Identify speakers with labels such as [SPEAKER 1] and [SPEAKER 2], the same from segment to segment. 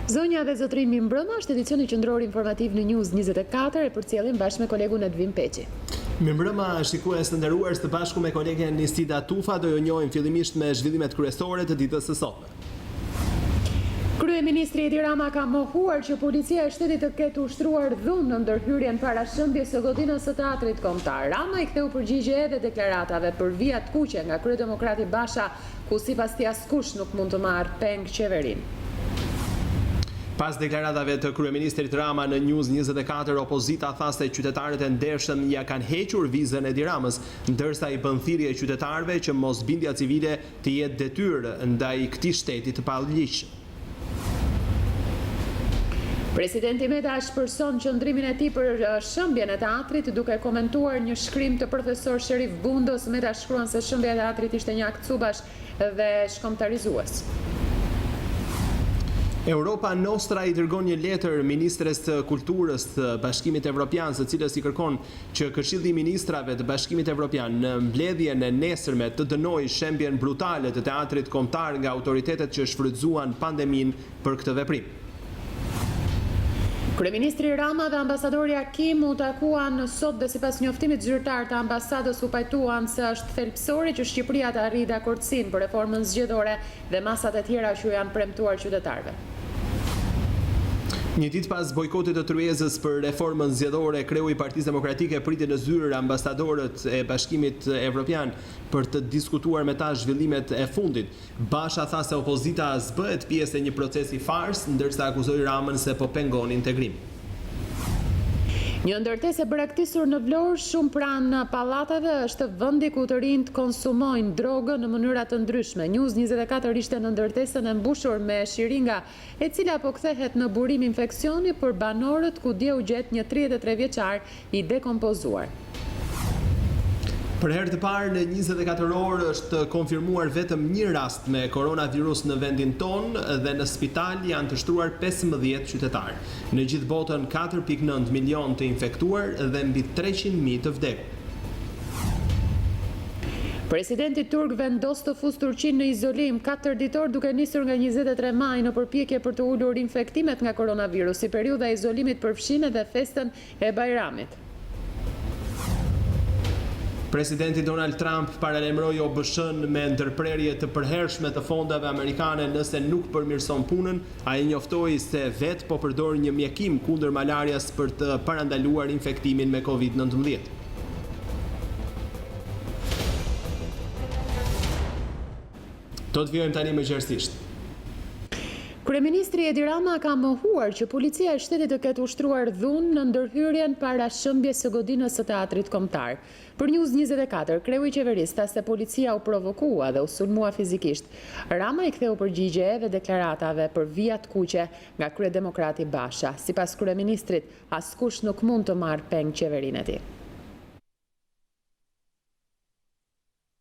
[SPEAKER 1] Zonja dhe zotrimi mbrëma është edicioni qendror informativ në News24 e përcjellim bashkë me kolegun Edvin Peqi.
[SPEAKER 2] Mirëmbrëma, shikues të nderuar, së bashku me kolegen Nistida Tufa do ju njohim fillimisht me zhvillimet kryesore të ditës së sotme.
[SPEAKER 1] Kryeministri Edi Rama ka mohuar që policia e shtetit të ketë ushtruar dhunë në ndërhyrjen para shëmbjes së godinës së teatrit kombëtar. Rama i ktheu përgjigje edhe deklaratave për vijat kuqe nga kryedemokrati Basha, ku sipas tij askush nuk mund të marrë peng qeverinë.
[SPEAKER 2] Pas deklaratave të kryeministrit Rama në News24, opozita tha se qytetarët e ndershëm ja kanë hequr vizën Edi Ramës, ndërsa i bën thirrje qytetarëve që mosbindja civile të jetë detyrë ndaj këtij shteti të paligjshëm.
[SPEAKER 1] Presidenti Meta shpërson qëndrimin e tij për shëmbjen e teatrit, duke komentuar një shkrim të profesor Sherif Bundos. Meta shkruan se shëmbja e teatrit ishte një akt cubash dhe shkombëtarizues.
[SPEAKER 2] Europa Nostra i dërgon një letër ministres të kulturës të Bashkimit Evropian, së cilës i kërkon që Këshilli i Ministrave të Bashkimit Evropian në mbledhjen e nesërme të dënojë shembjen brutale të teatrit kombëtar nga autoritetet që shfrytzuan pandeminë për këtë veprim.
[SPEAKER 1] Kryeministri Rama dhe ambasadori Hakim u takuan sot dhe sipas njoftimit zyrtar të ambasadës u pajtuan se është thelbësore që Shqipëria të arrijë dakordsinë për reformën zgjedhore dhe masat e tjera që janë premtuar qytetarëve.
[SPEAKER 2] Një ditë pas bojkotit të tryezës për reformën zgjedhore, kreu i Partisë Demokratike priti në zyrë ambasadorët e Bashkimit Evropian për të diskutuar me ta zhvillimet e fundit. Basha tha se opozita zbëhet pjesë e një procesi fars, ndërsa akuzoi Ramën se po pengon integrim.
[SPEAKER 1] Një ndërtesë e braktisur në Vlorë, shumë pranë pallateve, është vendi ku të rinjt konsumojnë drogën në mënyra të ndryshme. News24 ishte në ndërtesën e mbushur me shiringa, e cila po kthehet në burim infeksioni për banorët, ku dje u gjet një 33 vjeçar i dekompozuar.
[SPEAKER 2] Për herë të parë në 24 orë është konfirmuar vetëm një rast me koronavirus në vendin tonë dhe në spital janë të shtruar 15 qytetarë. Në gjithë botën 4.9 milion të infektuar dhe mbi 300.000 të vdekur.
[SPEAKER 1] Presidenti turk vendos të fusë Turqinë në izolim 4 ditor duke nisur nga 23 maj në përpjekje për të ulur infektimet nga koronavirusi. Periudha e izolimit përfshin edhe festën e Bajramit.
[SPEAKER 2] Presidenti Donald Trump paralajmëroi OBSH-n me ndërprerje të përhershme të fondave amerikane nëse nuk përmirëson punën. Ai njoftoi se vetë po përdor një mjekim kundër malarias për të parandaluar infektimin me COVID-19. Do të vijojmë tani më gjerësisht.
[SPEAKER 1] Kryeministri Edi Rama ka mohuar që policia e shtetit të ketë ushtruar dhunë në ndërhyrjen para shëmbjes së godinës së teatrit kombëtar. Për News24, kreu i qeverisë tha se policia u provokua dhe u sulmua fizikisht. Rama i ktheu përgjigje edhe deklaratave për vijat kuqe nga kryedemokrati Basha. Sipas kryeministrit, askush nuk mund të marrë peng qeverinë e tij.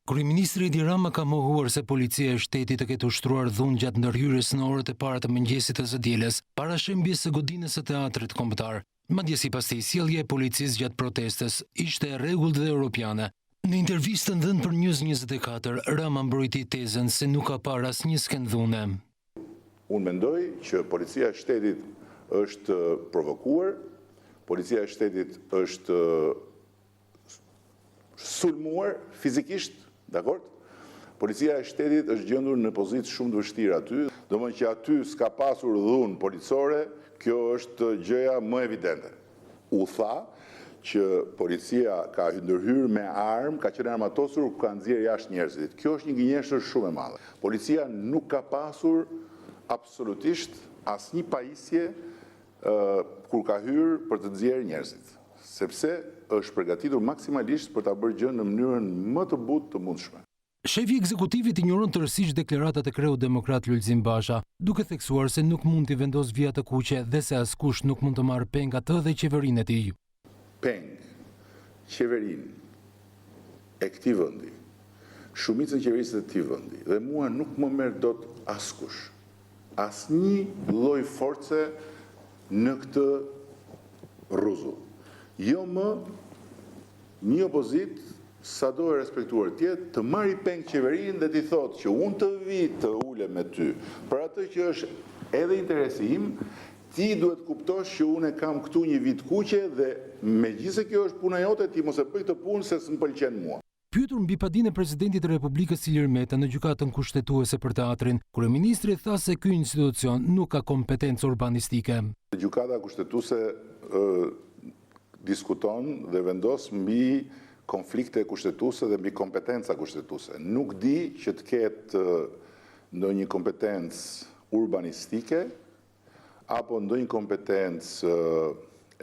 [SPEAKER 3] Kryeministri Edi Rama ka mohuar se policia e shtetit të ketë ushtruar dhunë gjatë ndërhyrjes në orët e para të mëngjesit të së dielës para shembjes së godinës së teatrit kombëtar. Madje sipas tij, sjellja e policisë gjatë protestës ishte e rregullt dhe europiane. Në intervistën dhënë për News24, Rama mbrojti tezën se nuk ka parë asnjë skend dhune.
[SPEAKER 4] Unë mendoj që policia e shtetit është provokuar, policia e shtetit është sulmuar fizikisht. Dakord? Policia e shtetit është gjendur në pozitë shumë të vështirë aty, domethënë që aty s'ka pasur dhunë policore, kjo është gjëja më evidente. U tha që policia ka ndërhyrë me armë, ka qenë armatosur, ka nxjerrë jashtë njerëzit. Kjo është një gënjeshtër shumë e madhe. Policia nuk ka pasur absolutisht asnjë pajisje kur ka hyrë për të nxjerrë njerëzit, sepse është përgatitur maksimalisht për ta bërë gjën në mënyrën më të butë të mundshme.
[SPEAKER 3] Shefi ekzekutivit injoron tërësisht deklaratat e kreut demokrat Lulzim Basha, duke theksuar se nuk mund t'i vendos vija të kuqe dhe se askush nuk mund të marrë peng atë dhe qeverinë e tij.
[SPEAKER 4] Peng, qeverinë e këtij vendi, shumicën e qeverisë të këtij vendi dhe mua nuk më merr dot askush. Asnjë lloj force në këtë rruzull. Jo më një opozit sa do e respektuar tjetë të marri peng qeverinë dhe t'i thotë që unë të vi të ule me ty për atë që është edhe interesi im, ti duhet kuptosh që unë kam këtu një vit kuqe dhe megjithëse kjo është puna jote, ti mos e bëj këtë punë se s'm pëlqen mua.
[SPEAKER 3] Pyetur mbi padinë e presidentit të Republikës Ilir Meta në gjykatën kushtetuese për teatrin, kryeministri tha se ky institucion nuk ka kompetencë urbanistike.
[SPEAKER 4] Gjykata kushtetuese diskuton dhe vendos mbi konflikte kushtetuese dhe mbi kompetenca kushtetuese. Nuk di që të ketë ndonjë kompetencë urbanistike apo ndonjë kompetencë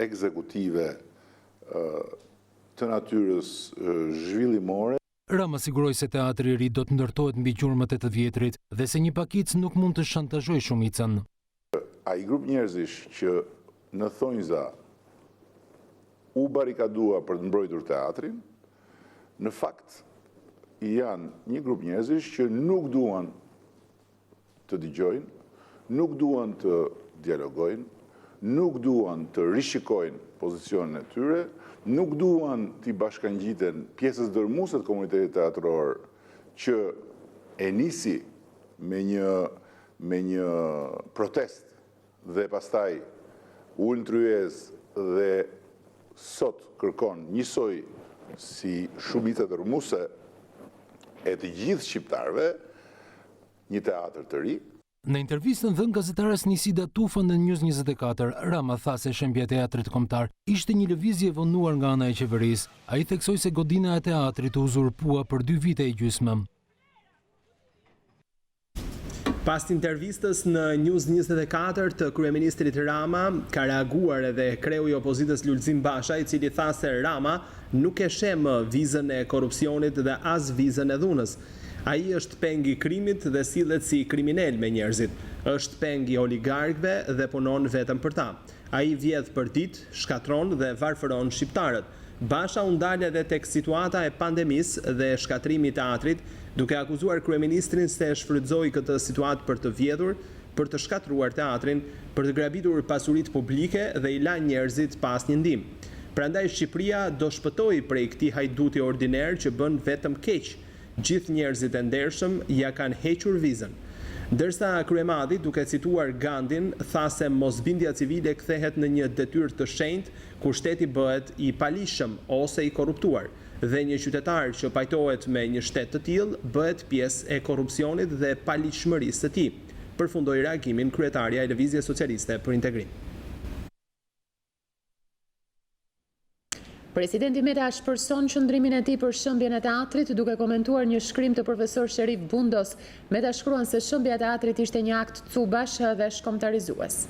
[SPEAKER 4] ekzekutive të natyrës zhvillimore.
[SPEAKER 3] Rama siguroi se teatri i ri do të ndërtohet mbi gjurmët e të vjetrit dhe se një pakic nuk mund të shantazhojë shumicën.
[SPEAKER 4] Ai grup njerëzish që në thonjza u barikadua për të mbrojtur teatrin, në fakt janë një grup njerëzish që nuk duan të dëgjojnë, nuk duan të dialogojnë, nuk duan të rishikojnë pozicionin e tyre, nuk duan t'i bashkangjiten pjesës dërmuese të komunitetit teatror që e nisi me një protest dhe pastaj ul tryezë dhe sot kërkon njësoj si shumica dërmuese e të gjithë shqiptarëve një teatr të ri.
[SPEAKER 3] Në intervistën dhënë gazetares Nisida Tufa në News24, Rama tha se shembja e teatrit kombëtar ishte një lëvizje e vonuar nga ana e qeverisë. Ai theksoi se godina e teatrit u uzurpua për 2 vite e gjysmë.
[SPEAKER 2] Pas intervistës në News24 të kryeministrit Rama, ka reaguar edhe kreu i opozitës Lulzim Basha, i cili tha se Rama nuk e sheh më vizën e korrupsionit dhe as vizën e dhunës. Ai është peng i krimit dhe sillet si kriminal me njerëzit. Është peng i oligarkëve dhe punon vetëm për ta. Ai vjedh për ditë, shkatron dhe varfëron shqiptarët. Basha u ndal edhe tek situata e pandemisë dhe shkatrimi i teatrit, duke akuzuar kryeministrin se shfrytëzoi këtë situatë për të vjedhur, për të shkatruar teatrin, për të grabitur pasuritë publike dhe i la njerëzit pas një ndihmë. Prandaj Shqipëria do shpëtojë prej këtij hajduti ordiner që bën vetëm keq. Gjithë njerëzit e ndershëm ja kanë hequr vizën. Ndërsa kryemadi, duke cituar Gandhin, tha se mosbindja civile kthehet në një detyrë të shenjtë, ku shteti bëhet i palishëm ose i korruptuar, dhe një qytetar që pajtohet me një shtet të tillë bëhet pjesë e korrupsionit dhe palishmërisë së tij. Përfundoi reagimin kryetaria e Lëvizjes Socialiste për Integrim.
[SPEAKER 1] Presidenti Meta shpërson qëndrimin e tij për shëmbjen e teatrit, duke komentuar një shkrim të profesor Sherif Bundos. Meta shkruan se shëmbja e teatrit ishte një akt cubash dhe shkomtarizues.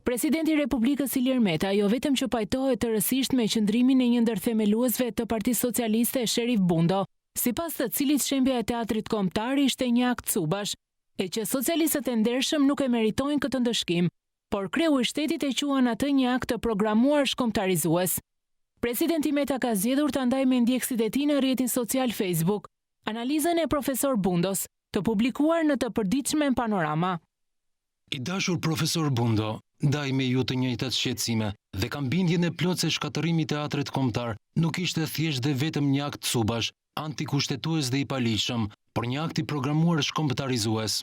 [SPEAKER 5] Presidenti i Republikës Ilir Meta jo vetëm që pajtohet tërësisht me qëndrimin e një ndër themeluesve të Partisë Socialiste, Sherif Bundo, sipas të cilit shembja e teatrit kombëtar ishte një akt cubash, e që socialistët e ndershëm nuk e meritojnë këtë ndëshkim, por kreu i shtetit e quan atë një akt të programuar shkomtarizues. Presidenti Meta ka zgjedhur ta ndajë me ndjekësit e tij në rrjetin social Facebook analizën e profesor Bundos, të publikuar në të përditshmen Panorama.
[SPEAKER 3] I dashur profesor Bundo, ndaj me ju të njëjtat shqetësime dhe kam bindjen e plotë se shkatërrimi i teatrit kombëtar nuk ishte thjesht dhe vetëm një akt cubash, antikushtetues dhe i palishëm, por një akt i programuar shkombëtarizues.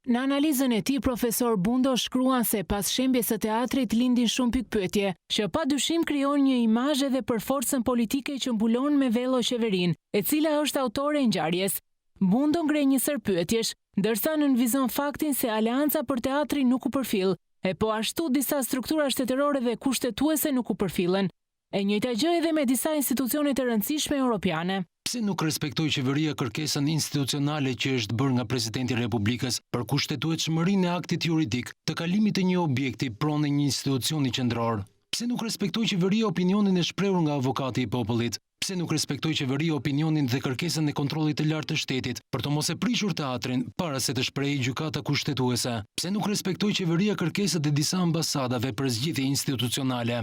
[SPEAKER 5] Në analizën e tij, profesor Bundo shkruan se pas shembjes së teatrit lindin shumë pikpyetje, që padyshim krijon një imazh edhe për forcën politike që mbulon me vello qeverinë, e cila është autore e ngjarjes. Bundo ngre një sër pyetjesh, ndërsa nënvizon faktin se Aleanca për teatrin nuk u përfill, e po ashtu disa struktura shtetërore dhe kushtetuese nuk u përfillen. E njëjta gjë edhe me disa institucione të rëndësishme europiane.
[SPEAKER 3] Pse nuk respektoi qeveria kërkesën institucionale që është bërë nga presidenti i Republikës për kushtetueshmërinë e aktit juridik të kalimit të një objekti pronë një institucioni qendror? Pse nuk respektoi qeveria opinionin e shprehur nga avokati i popullit? Pse nuk respektoi qeveria opinionin dhe kërkesën e kontrollit të lartë të shtetit për të mos e prishur teatrin para se të shprehej gjykata kushtetuese? Pse nuk respektoi qeveria kërkesat e disa ambasadave për zgjidhje institucionale?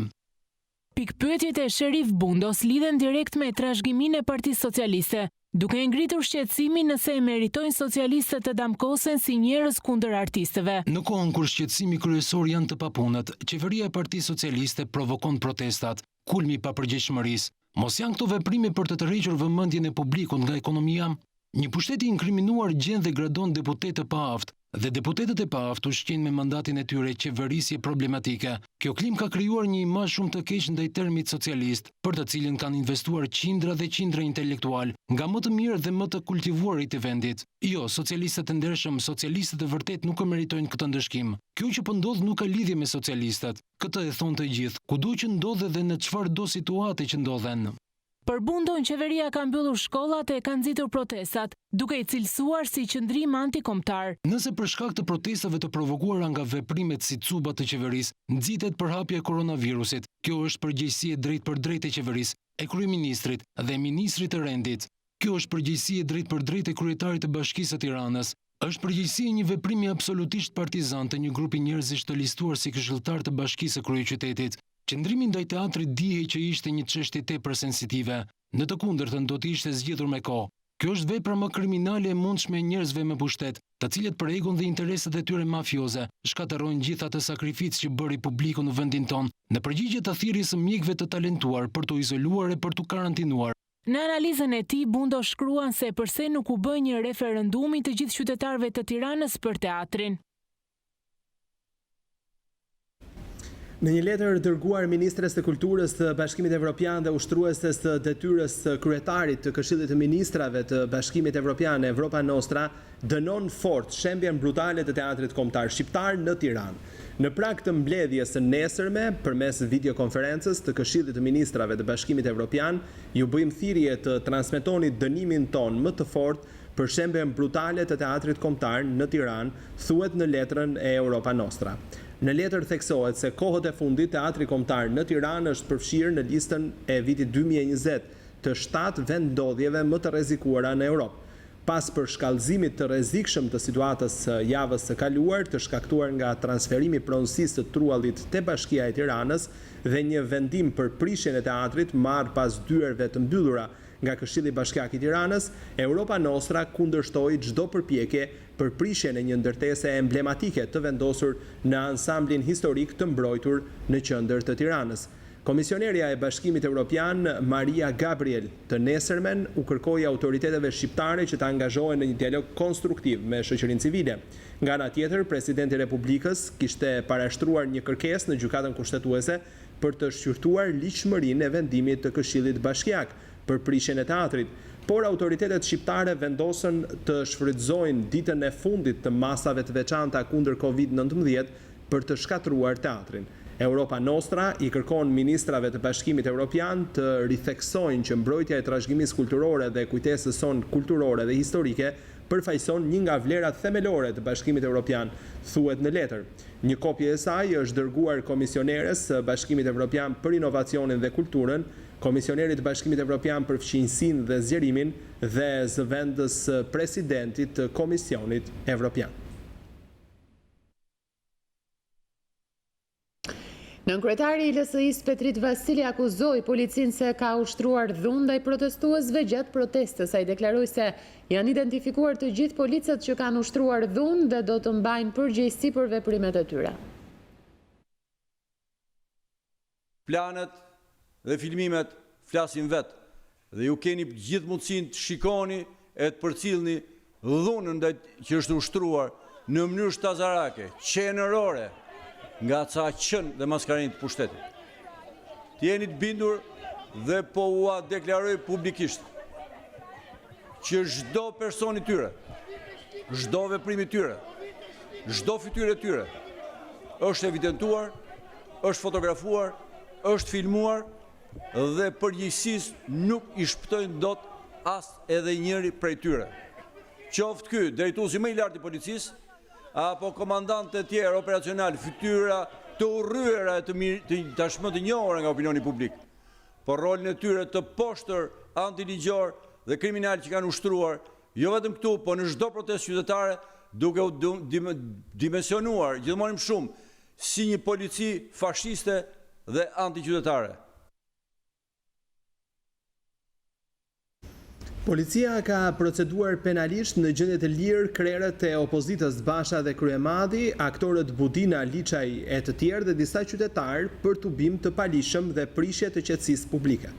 [SPEAKER 5] Pikpyetjet e Sherif Bundos lidhen direkt me trashëgiminë e Partisë Socialiste, duke ngritur shqetësimin nëse e meritojnë socialistët të damkosen si njerëz kundër artistëve.
[SPEAKER 3] Në kohën kur shqetësimi kryesor janë të papunët, qeveria e Partisë Socialiste provokon protestat, kulmi i papërgjegjshmërisë. Mos janë këto veprime për të tërhequr vëmendjen e publikut nga ekonomia? Një pushtet i inkriminuar gjen dhe gradon deputet të paaftë dhe deputetët e paaftë ushqin me mandatin e tyre qeverisje problematike. Kjo klim ka krijuar një imazh shumë të keq ndaj termit socialist, për të cilin kanë investuar qindra dhe qindra intelektual, nga më të mirë dhe më të kultivuarit të vendit. Jo, socialistët e ndershëm, socialistët e vërtet nuk e meritojnë këtë ndëshkim. Kjo që po ndodh nuk ka lidhje me socialistët. Këtë e thonë të gjithë, kudo që ndodhe dhe në çfarëdo situate që ndodhen.
[SPEAKER 5] Për Bundon, qeveria ka mbyllur shkollat e ka nxitur protestat, duke i cilësuar si qëndrim antikombëtar.
[SPEAKER 3] Nëse për shkak të protestave të provokuara nga veprimet si cuba të qeverisë, nxitet përhapja e koronavirusit, kjo është përgjegjësi e drejtë për drejtë e qeverisë, e kryeministrit dhe ministrit të rendit. Kjo është përgjegjësi e drejtë për drejtë e kryetarit të Bashkisë së Tiranës. Është përgjegjësi e një veprimi absolutisht partizan të një grupi njerëzish të listuar si këshilltar të Bashkisë së kryeqytetit. Qëndrimi ndaj teatrit dihej që ishte një çështje tepër sensitive. Në të kundërtën do të ishte zgjedhur me kohë. Kjo është vepra më kriminale e mundshme e njerëzve me pushtet, të cilët për egon dhe interesat e tyre mafioze shkatërrojnë gjithë atë sakrificë që bëri publiku në vendin tonë, në përgjigje të thirrjes së mjekëve të talentuar për t'u izoluar e për t'u karantinuar.
[SPEAKER 5] Në analizën e tij, Bundo shkruan se përse nuk u bë një referendum i të gjithë qytetarëve të Tiranës për teatrin.
[SPEAKER 2] Në një letër dërguar ministres të kulturës të Bashkimit Evropian dhe ushtrueses të detyrës së kryetarit të Këshillit të Ministrave të Bashkimit Evropian Evropa Nostra, dënon fort shembjen brutale të teatrit kombëtar shqiptar në Tiranë. Në prag të mbledhjes së nesërme, përmes videokonferencës të Këshillit të Ministrave të Bashkimit Evropian, ju bëjmë thirrje të transmetoni dënimin ton më të fortë për shembjen brutale të teatrit kombëtar në Tiranë, thuhet në letrën e Evropa Nostra. Në letër theksohet se kohët e fundit teatri kombëtar në Tiranë është përfshirë në listën e vitit 2020 të 7 vendodhjeve më të rrezikuara në Europë. Pas përshkallëzimit të rrezikshëm të situatës javës së kaluar, të shkaktuar nga transferimi pronësisë të truallit te Bashkia e Tiranës dhe një vendim për prishjen e teatrit marrë pas dyerve të mbyllura nga Këshilli Bashkiak i Tiranës, Europa Nostra kundërshtoi çdo përpjekje për prishjen e një ndërtese emblematike të vendosur në ansamblin historik të mbrojtur në qendër të Tiranës. Komisionerja e Bashkimit Evropian, Maria Gabriel, të nesërmen u kërkoi autoriteteve shqiptare që të angazhohen në një dialog konstruktiv me shoqërinë civile. Nga ana tjetër, presidenti i Republikës kishte parashtruar një kërkesë në gjykatën kushtetuese për të shqyrtuar ligjshmërinë e vendimit të Këshillit Bashkiak për prishjen e teatrit, por autoritetet shqiptare vendosën të shfrytëzojnë ditën e fundit të masave të veçanta kundër Covid-19 për të shkatruar teatrin. Europa Nostra i kërkon ministrave të Bashkimit Evropian të ritheksojnë që mbrojtja e trashëgimisë kulturore dhe kujtesës sonë kulturore dhe historike përfaqëson një nga vlerat themelore të Bashkimit Evropian, thuhet në letër. Një kopje e saj është dërguar komisioneres së Bashkimit Evropian për inovacionin dhe kulturën, komisionerit të Bashkimit Evropian për fqinjësinë dhe zgjerimin dhe zëvendës presidentit të Komisionit Evropian.
[SPEAKER 1] Nënkryetari i LSI-s Petrit Vasili akuzoi policinë se ka ushtruar dhunë ndaj protestuesve gjatë protestës. Ai deklaroi se janë identifikuar të gjithë policët që kanë ushtruar dhunë dhe do të mbajnë përgjegjësi për veprimet e tyre.
[SPEAKER 6] Planet dhe filmimet flasin vetë dhe ju keni gjithë mundësinë të shikoni e të përcillni dhunën që është ushtruar në mënyrë shtazarake, qenërore, nga ca qënë dhe maskarinë të pushtetit. Të jeni të bindur dhe po ua deklaroj publikisht që çdo person i tyre, çdo veprim i tyre, çdo fytyrë e tyre është evidentuar, është fotografuar, është filmuar dhe përgjegjësisë nuk i shpëtojnë dot as edhe njëri prej tyre. Qoftë ky drejtuesi më i lartë i policisë apo komandantë të tjerë operacional, fytyra të urryera e të tashmë të njohura nga opinioni publik, por rolin e tyre të poshtër, antiligjor dhe kriminal që kanë ushtruar, jo vetëm këtu, po në çdo protestë qytetare, duke u dimensionuar gjithmonë më shumë si një polici fashiste dhe antiqytetare.
[SPEAKER 2] Policia ka proceduar penalisht në gjendje të lirë krerët e opozitës Basha dhe Kryemadi, aktorët Budina, Liçaj e të tjerë dhe disa qytetarë për tubim të palishëm dhe prishje të qetësisë publike.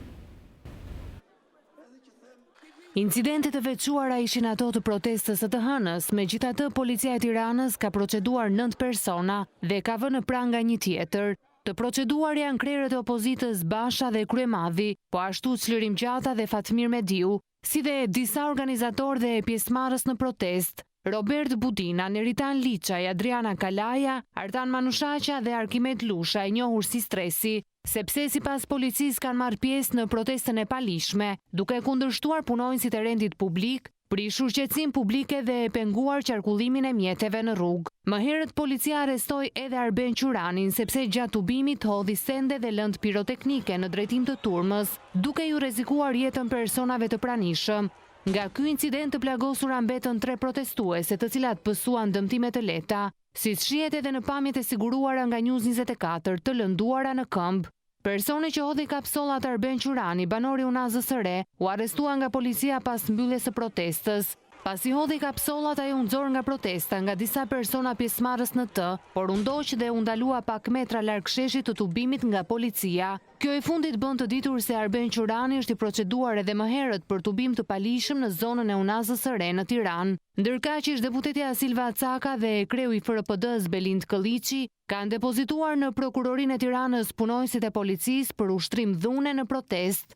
[SPEAKER 5] Incidentet të veçuara ishin ato të protestës së të hënës, megjithatë policia e Tiranës ka proceduar 9 persona dhe ka vënë pranga një tjetër. Të proceduar janë krerët e opozitës Basha dhe Kryemadhi, po ashtu Çlirim Gjata dhe Fatmir Mediu, si dhe disa organizatorë dhe pjesëmarrës në protestë. Robert Budina, Neritan Liçaj, Adriana Kalaja, Artan Manushaqa dhe Arkimet Lusha, e njohur si Stresi, sepse sipas policisë kanë marrë pjesë në protestën e palishme, duke kundërshtuar punonjësit e rendit publik, prishur qetësinë publike dhe penguar qarkullimin e mjeteve në rrugë. Më herët policia arrestoi edhe Arben Quranin sepse gjatë tubimit hodhi sende dhe lëndë piroteknike në drejtim të turmës, duke ju rrezikuar jetën personave të pranishëm. Nga ky incident të plagosura mbetën 3 protestuese, të cilat pësuan dëmtime të lehta, siç shihet edhe në pamjet e siguruara nga News24, të lënduara në këmbë. Personi që hodhi kapsollat Arben Qurani, banori Unazës së Re, u arrestua nga policia pas mbylljes së protestës. Pasi hodhi kapsollat, ajo u nxor nga protesta nga disa persona pjesëmarrës në të, por u ndoq dhe u ndalua pak metra larg sheshit të tubimit nga policia. Kjo e fundit bën të ditur se Arben Qurani është i proceduar edhe më herët për tubim të palishëm në zonën e Unazës së Re në Tiranë. Ndërkaq ish deputetja Silva Caka dhe kreu i FRPD-s Belind Këlliçi kanë depozituar në prokurorinë e Tiranës punonjësit e policisë për ushtrim dhune në protestë.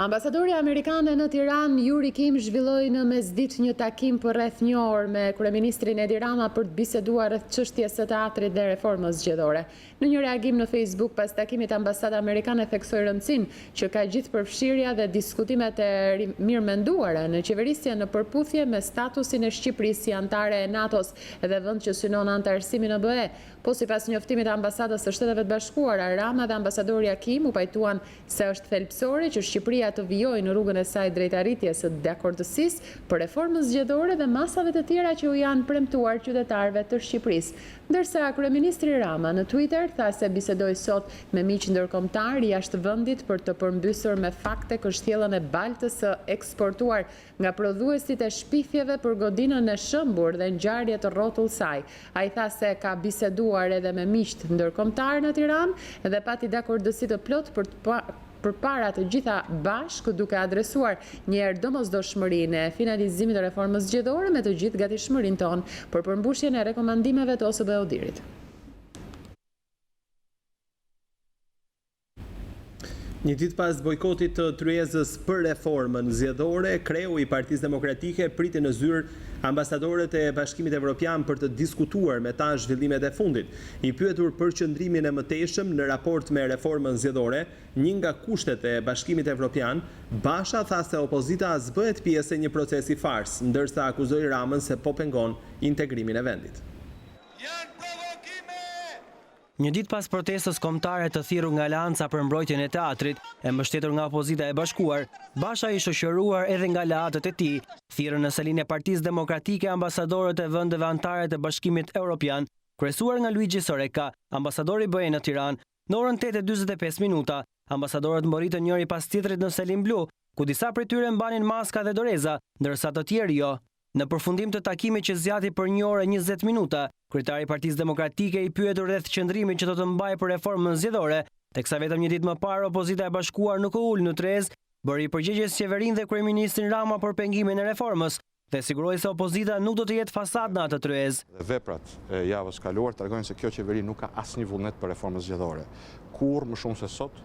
[SPEAKER 1] Ambasadori amerikane në Tiranë, Yuri Kim, zhvilloi në mesditë një takim për rreth një orë me kryeministrin Edi Rama për të biseduar rreth çështjes së teatrit dhe reformës zgjedhore. Në një reagim në Facebook pas takimit, ambasada amerikane theksoi rëndësinë që ka gjithë përfshirja dhe diskutimet e mirëmenduara në qeverisje në përputhje me statusin e Shqipërisë si anëtare e NATO-s dhe vend që synon anëtarësimin në BE. Po sipas njoftimit të ambasadës së Shteteve të Bashkuara, Rama dhe ambasadori Kim u pajtuan se është thelbësore që Shqipëria të vijojë në rrugën e saj drejt arritjes së dakordësisë për reformën zgjedhore dhe masave të tjera që u janë premtuar qytetarëve të Shqipërisë. Ndërsa kryeministri Rama në Twitter tha se bisedoi sot me miq ndërkombëtar jashtë vendit për të përmbysur me fakte kështjellën e baltës së eksportuar nga prodhuesit e shpifjeve për godinën e shëmbur dhe ngjarje të rrotull saj. Ai tha se ka biseduar edhe me miq ndërkombëtar në Tiranë dhe pati dakordësi të plot përpara të gjitha bashkë, duke adresuar njëherë domosdoshmërinë e finalizimit të reformës zgjedhore me të gjithë gatishmërinë tonë për përmbushjen e rekomandimeve të OSBE-ut.
[SPEAKER 2] Një ditë pas bojkotit të tryezës për reformën zgjedhore, kreu i Partisë Demokratike priti në zyrë ambasadorët e Bashkimit Evropian për të diskutuar me ta zhvillimet e fundit. I pyetur për qëndrimin e mëtejshëm në raport me reformën zgjedhore, një nga kushtet e Bashkimit Evropian, Basha tha se opozita zbëhet pjesë e një procesi fars, ndërsa akuzoi Ramën se po pengon integrimin e vendit.
[SPEAKER 7] Një ditë pas protestës kombëtare të thirrur nga Alianca për mbrojtjen e teatrit, e mbështetur nga opozita e bashkuar, Basha i shoqëruar edhe nga aleatët e tij, thirrën në salinë e Partisë Demokratike ambasadorët e vendeve anëtare të Bashkimit Evropian, kryesuar nga Luigi Soreka, ambasadori i BE në Tiranë. Në orën 8:45 minuta, ambasadorët mboritën njëri pas tjetrit në selin blu, ku disa prej tyre mbanin maska dhe doreza, ndërsa të tjerë jo. Në përfundim të takimit që zgjati për 1 orë e 20 minuta, kryetari i Partisë Demokratike i pyetur rreth qëndrimit që do të mbajë për reformën zgjedhore, teksa vetëm një ditë më parë opozita e bashkuar nuk u ul në trezë, bëri përgjigjes qeverinë dhe kryeministrin Rama për pengimin e reformës dhe siguroi se opozita nuk do të jetë fasad në atë tryezë.
[SPEAKER 8] Veprat e javës kaluar tregojnë se kjo qeveri nuk ka asnjë vullnet për reformën zgjedhore. Kur më shumë se sot,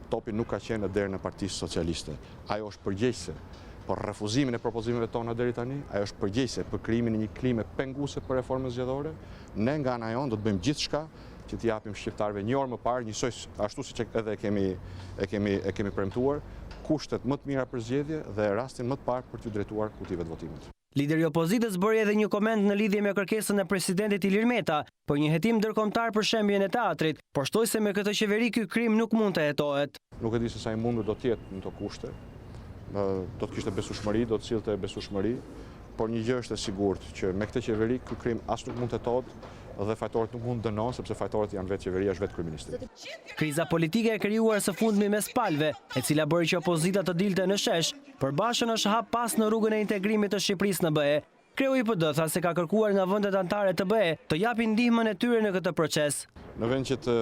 [SPEAKER 8] topi nuk ka qenë në derën e Partisë Socialiste. Ajo është përgjegjëse për refuzimin e propozimeve tona deri tani, ajo është përgjegjëse për krijimin e një klime penguese për reformën zgjedhore. Ne nga ana jonë do të bëjmë gjithçka që t'i japim shqiptarëve 1 orë më parë, njësoj ashtu siç edhe e kemi premtuar, kushtet më të mira për zgjedhje dhe rastin më të parë për t'u drejtuar kutive të votimit.
[SPEAKER 7] Lideri i opozitës bëri edhe një koment në lidhje me kërkesën e presidentit Ilir Meta për një hetim ndërkombëtar për shembjen e teatrit, por shtoi se me këtë qeveri ky krim nuk mund të hetohet.
[SPEAKER 8] Nuk e di se sa i mundur do të jetë në këto kushte. Do të kishte besueshmëri, do të sillte besueshmëri, por një gjë është e sigurt që me këtë qeveri ky krim as nuk mund të hetohet dhe fajtorët nuk mund të dënohen sepse fajtorët janë vetë qeveria, është vetë kryeministri.
[SPEAKER 7] Kriza politike e krijuar së fundmi mes palëve, e cila bëri që opozita të dilte në shesh, për Bashën është hap pas në rrugën e integrimit të Shqipërisë në BE. Kreu i PD tha se ka kërkuar nga vendet anëtare të BE të japin ndihmën e tyre në këtë proces.
[SPEAKER 8] Në vend që të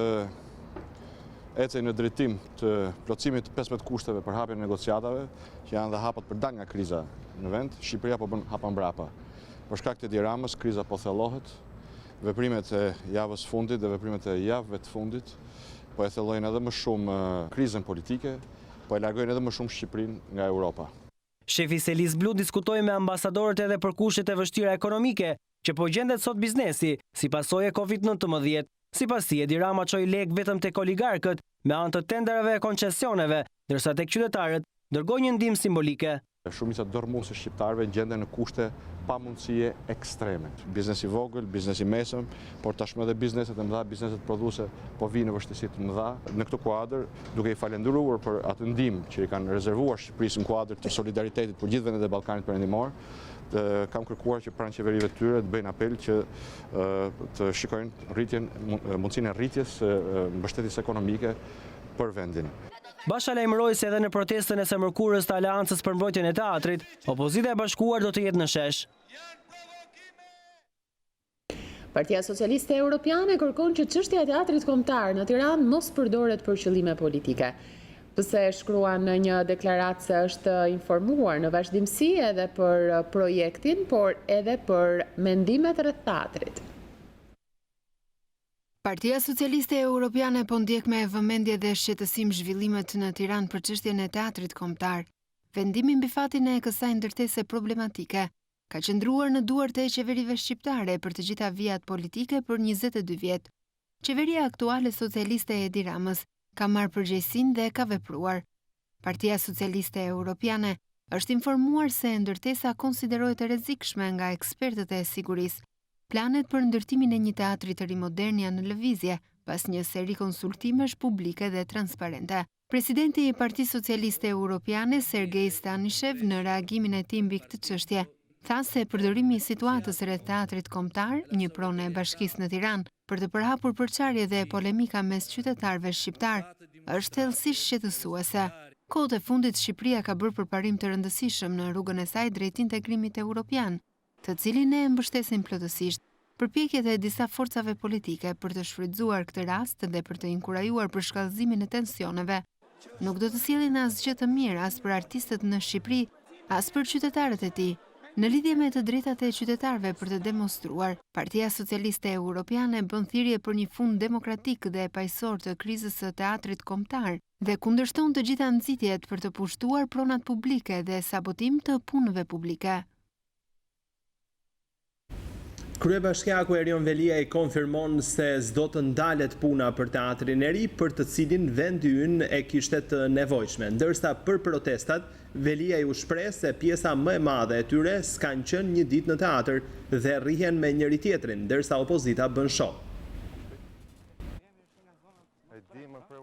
[SPEAKER 8] ecej në drejtim të plotësimit të 15 kushteve për hapjen e negociatave, që janë dhe hapat për dalë nga kriza në vend. Shqipëria po bën hapa mbrapa. Për shkak të Edi Ramës, kriza po thellohet. Veprimet e javës fundit dhe veprimet e javëve të fundit po e thellojnë edhe më shumë krizën politike, po e largojnë edhe më shumë Shqipërinë nga Europa.
[SPEAKER 7] Shefi Selis Blu diskutoi me ambasadorët edhe për kushtet e vështira ekonomike që po gjendet sot biznesi si pasojë e Covid-19. Sipas tij, Edi Rama çoi lek vetëm tek oligarkët me anë të tenderave e koncesioneve, ndërsa tek qytetarët dërgoi një ndihmë simbolike.
[SPEAKER 8] Shumica dorëmuese shqiptarëve gjenden në kushte pamundësie ekstreme. Biznesi i vogël, biznesi i mesëm, por tashmë edhe bizneset e mëdha, bizneset prodhuese po vinë në vështirësi të mëdha. Në këtë kuadër, duke i falendëruar për atë ndihmë që i kanë rezervuar Shqipërisë në kuadër të solidaritetit për gjithë vendet e Ballkanit Perëndimor, kam kërkuar që pranë qeverive të tyre të bëjnë apel që të shikojnë mundësinë e rritjes së mbështetjes ekonomike për vendin.
[SPEAKER 7] Basha lajmëroi se edhe në protestën e së mërkurës të Aleancës për mbrojtjen e teatrit, opozita e bashkuar do të jetë në shesh.
[SPEAKER 1] Partia Socialiste Europiane kërkon që çështja e teatrit kombëtar në Tiranë mos përdoret për qëllime politike. Pse shkruan në një deklaratë se është informuar në vazhdimsi edhe për projektin, por edhe për mendimet rreth teatrit.
[SPEAKER 9] Partia Socialiste Europiane po ndjek me vëmendje dhe shqetësim zhvillimet në Tiranë për çështjen e teatrit kombëtar. Vendimi mbi fatin e kësaj ndërtese problematike ka qëndruar në duart e qeverive shqiptare për të gjitha vijat politike për 22 vjet. Qeveria aktuale socialiste e Edi Ramës ka marrë përgjegjësinë dhe ka vepruar. Partia Socialiste Europiane është informuar se ndërtesa konsiderohet e rrezikshme nga ekspertët e sigurisë. Planet për ndërtimin e një teatri të rimodern janë në lëvizje pas një seri konsultimesh publike dhe transparente. Presidenti i Partisë Socialiste Europiane, Sergej Stanishev, në reagimin e tij mbi këtë çështje, tha se përdorimi i situatës rreth teatrit kombëtar, një pronë e bashkisë në Tiranë, për të përhapur përçarje dhe polemika mes qytetarëve shqiptar, është thellësisht shqetësuese. Kohët e fundit Shqipëria ka bërë përparim të rëndësishëm në rrugën e saj drejt integrimit evropian, të cilin e mbështesin plotësisht. Përpjekjet e disa forcave politike për të shfrytzuar këtë rast dhe për të inkurajuar përshkallëzimin e tensioneve, nuk do të sjellin asgjë të mirë as për artistët në Shqipëri, as për qytetarët e tij. Në lidhje me të drejtat e qytetarëve për të demonstruar, Partia Socialiste Europiane bën thirrje për një fund demokratik dhe paqësor të krizës së teatrit kombëtar dhe kundërshton të gjitha nxitjet për të pushtuar pronat publike dhe sabotim të punëve publike.
[SPEAKER 2] Kryebashkiaku Erion Velia i konfirmon se s'do të ndalet puna për teatrin e ri për të cilin vendi ynë e kishte të nevojshme, ndërsa për protestat Velia i u shpreh se pjesa më e madhe e tyre s'kan qenë një ditë në teatr dhe rrihen me njëri tjetrin, ndërsa opozita bën shoh.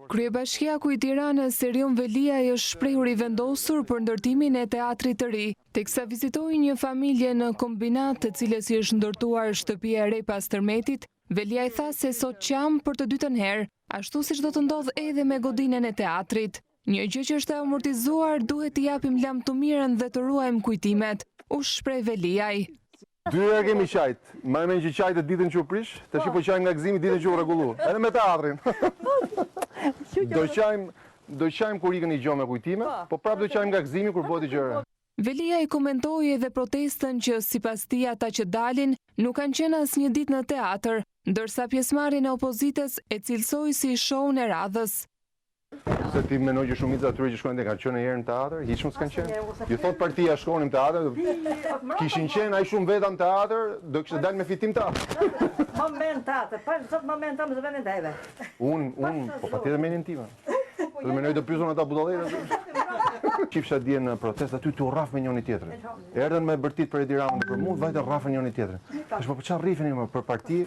[SPEAKER 10] Kryebashkiaku i Tiranës Erion Velia i është shprehur i vendosur për ndërtimin e teatrit të ri, teksa vizitoi një familje në kombinat të cilës i është ndërtuar shtëpia e re pas tërmetit. Velia i tha se sot qam për të dytën herë, ashtu siç do të ndodh edhe me godinën e teatrit. Një gjë që është e amortizuar, duhet t'i japim lam të mirën dhe të ruajmë kujtimet, u shpreh Veliaj.
[SPEAKER 11] Dy herë kemi qajt, më me që qajt e ditën që u prish, të që po qajmë nga gëzimi ditën që u regullu, edhe me teatrin. Do qajmë kur ikën i gjo me kujtime, po prap do qajmë nga gëzimi kur bëhet i gjëre.
[SPEAKER 10] Velia i komentoi edhe protestën që sipas tij ata që dalin nuk kanë qenë as një ditë në teatr, ndërsa pjesëmarrjen e opozitës e cilësoi si show-n e radhës.
[SPEAKER 11] Se ti menoj që shumica atyre që shkojnë kanë qenë herë në teatr, hiç nuk s'kan qenë. Ju thot partia shkonin në teatr, kishin qenë ai shumë veta në teatr, do kishte dalë me fitim teatr.
[SPEAKER 12] Moment teatr, pa sot moment më zëvendën teve.
[SPEAKER 11] Un po patjetër menin time. Do menoj të pyesën ata budallëra. Qifsha dje në protest aty tu rraf me njëri tjetrin. Erdhën me bërtit për Edi Ramën për mua, vajtë rrafën njëri tjetrin. Tash po çfarë rrifeni më për parti?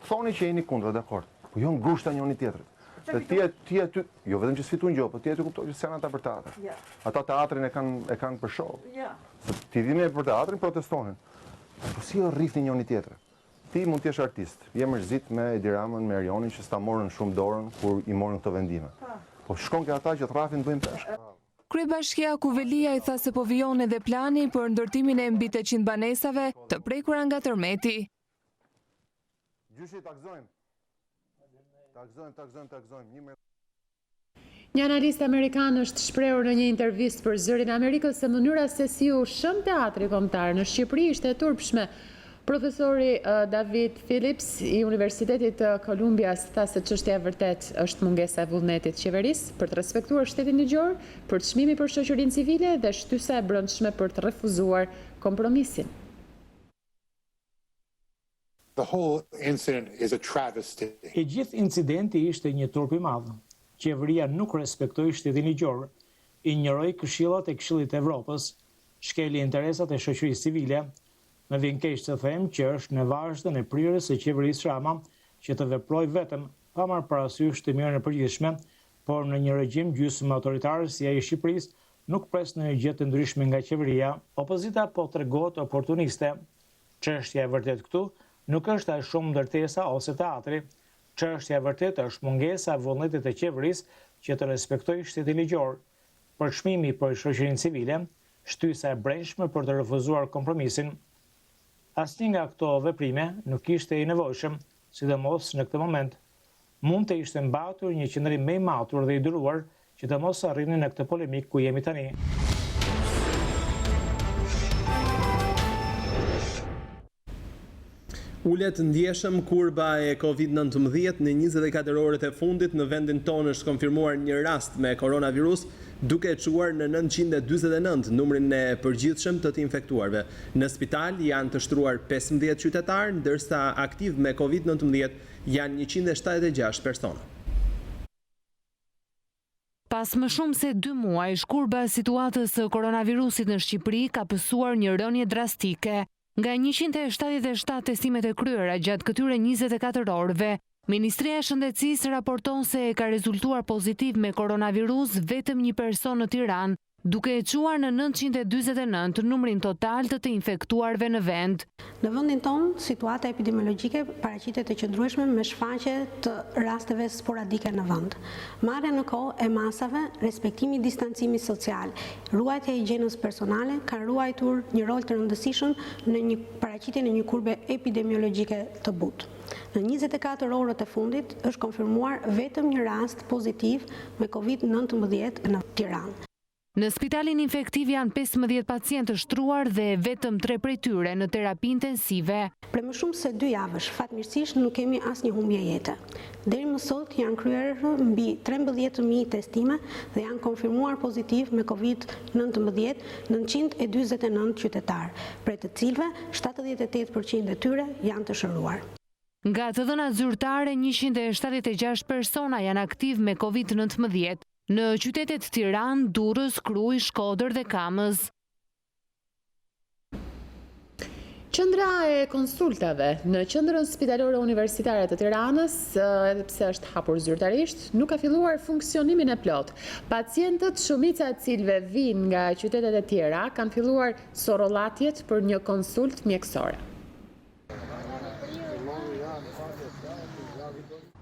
[SPEAKER 11] Thoni që jeni kundër, dakord. Po jo ngushta njëri tjetrit. Se ti aty, jo vetëm që sfituan gjë, po ti aty kuptoj që janë ata për teatr. Ata teatrin e kanë për show. Ti vini për teatrin protestonin. Po si rrifni njëri tjetrin? Ti mund të jesh artist. Je mërzit me Edi Ramën, me Erionin që s'ta morën shumë dorën kur i morën këto vendime. Po shkon ke ata që të rrafin të bëjnë peshk.
[SPEAKER 10] Kryebashkiaku Velia i tha se po vijon edhe plani për ndërtimin e mbi 800 banesave të prekura nga tërmeti.
[SPEAKER 11] Gjyshi takzojmë. Takzojmë.
[SPEAKER 1] Një analist amerikan është shprehur në një intervistë për Zërin e Amerikës se mënyra se si u shën teatri kombëtar në Shqipëri ishte e turpshme. Profesori David Phillips i Universitetit të Kolumbias tha se çështja e vërtet është mungesa e vullnetit qeverisë për të respektuar shtetin ligjor, për çmimi për shoqërinë civile dhe shtysa e brendshme për të refuzuar kompromisin.
[SPEAKER 13] The whole incident is a travesty.
[SPEAKER 14] E gjithë incidenti ishte një turp i madh. Qeveria nuk respektoi shtetin ligjor, injoroi këshillat e Këshillit të Evropës, shkeli interesat e shoqërisë civile. Më vjen keq të them që është në vazhdën e prirjes së qeverisë Rama që të veprojë vetëm pa marrë parasysh të mirën e përgjithshme, por në një regjim gjysmë autoritar si ai i Shqipërisë nuk pres në një gjë të ndryshme nga qeveria. Opozita po tregohet oportuniste. Çështja e vërtet këtu nuk është as shumë ndërtesa ose teatri. Çështja e vërtet është mungesa e vullnetit të qeverisë që të respektojë shtetin ligjor, përçmimi për shoqërinë civile, shtysa e brendshme për të refuzuar kompromisin. Asnjë nga këto veprime nuk ishte i nevojshëm, sidomos në këtë moment. Mund të ishte mbatur një qendrim më i matur dhe i duruar që të mos arrini në këtë polemik ku jemi tani.
[SPEAKER 2] Ulet ndjeshëm kurba e COVID-19 në 24 orët e fundit në vendin tonë është konfirmuar një rast me koronavirus, duke çuar në 949 numrin e përgjithshëm të infektuarve. Në spital janë të shtruar 15 qytetarë, ndërsa aktiv me COVID-19 janë 176 persona.
[SPEAKER 5] Pas më shumë se 2 muaj, shkurba e situatës së koronavirusit në Shqipëri ka pësuar një rënje drastike. Nga 177 testimet e kryera gjatë këtyre 24 orëve, Ministria e Shëndetësisë raporton se ka rezultuar pozitiv me koronavirus vetëm një person në Tiranë, duke e quar në 949 numrin total të infektuarve në vend.
[SPEAKER 15] Në vendin tonë, situata epidemiologjike paraqitet të qëndrueshme me shfaqje të rasteve sporadike në vend. Marrja në kohë e masave, respektimi i distancimit social, ruajtja e higjienës personale kanë ruajtur një rol të rëndësishëm në një paraqitje në një kurbe epidemiologjike të butë. Në 24 orët e fundit është konfirmuar vetëm një rast pozitiv me COVID-19 në Tiranë.
[SPEAKER 5] Në spitalin infektiv janë 15 pacientë shtruar dhe vetëm 3 prej tyre në terapi intensive.
[SPEAKER 15] Për më shumë se 2 javësh, fatmirësisht nuk kemi asnjë humbje jete. Deri më sot janë kryer mbi 13.000 testime dhe janë konfirmuar pozitiv me COVID-19 949 qytetarë, prej të cilëve 78% e tyre janë të shëruar.
[SPEAKER 5] Nga të dhënat zyrtare, 176 persona janë aktiv me COVID-19. Në qytetet Tiranë, Durrës, Krujë, Shkodër dhe Kamës.
[SPEAKER 1] Qendra e konsultave në Qendrën Spitalore Universitare të Tiranës, edhe pse është hapur zyrtarisht, nuk ka filluar funksionimin e plot. Pacientët, shumica e cilëve vijnë nga qytetet e tjera, kanë filluar sorollatjet për një konsult mjekësore.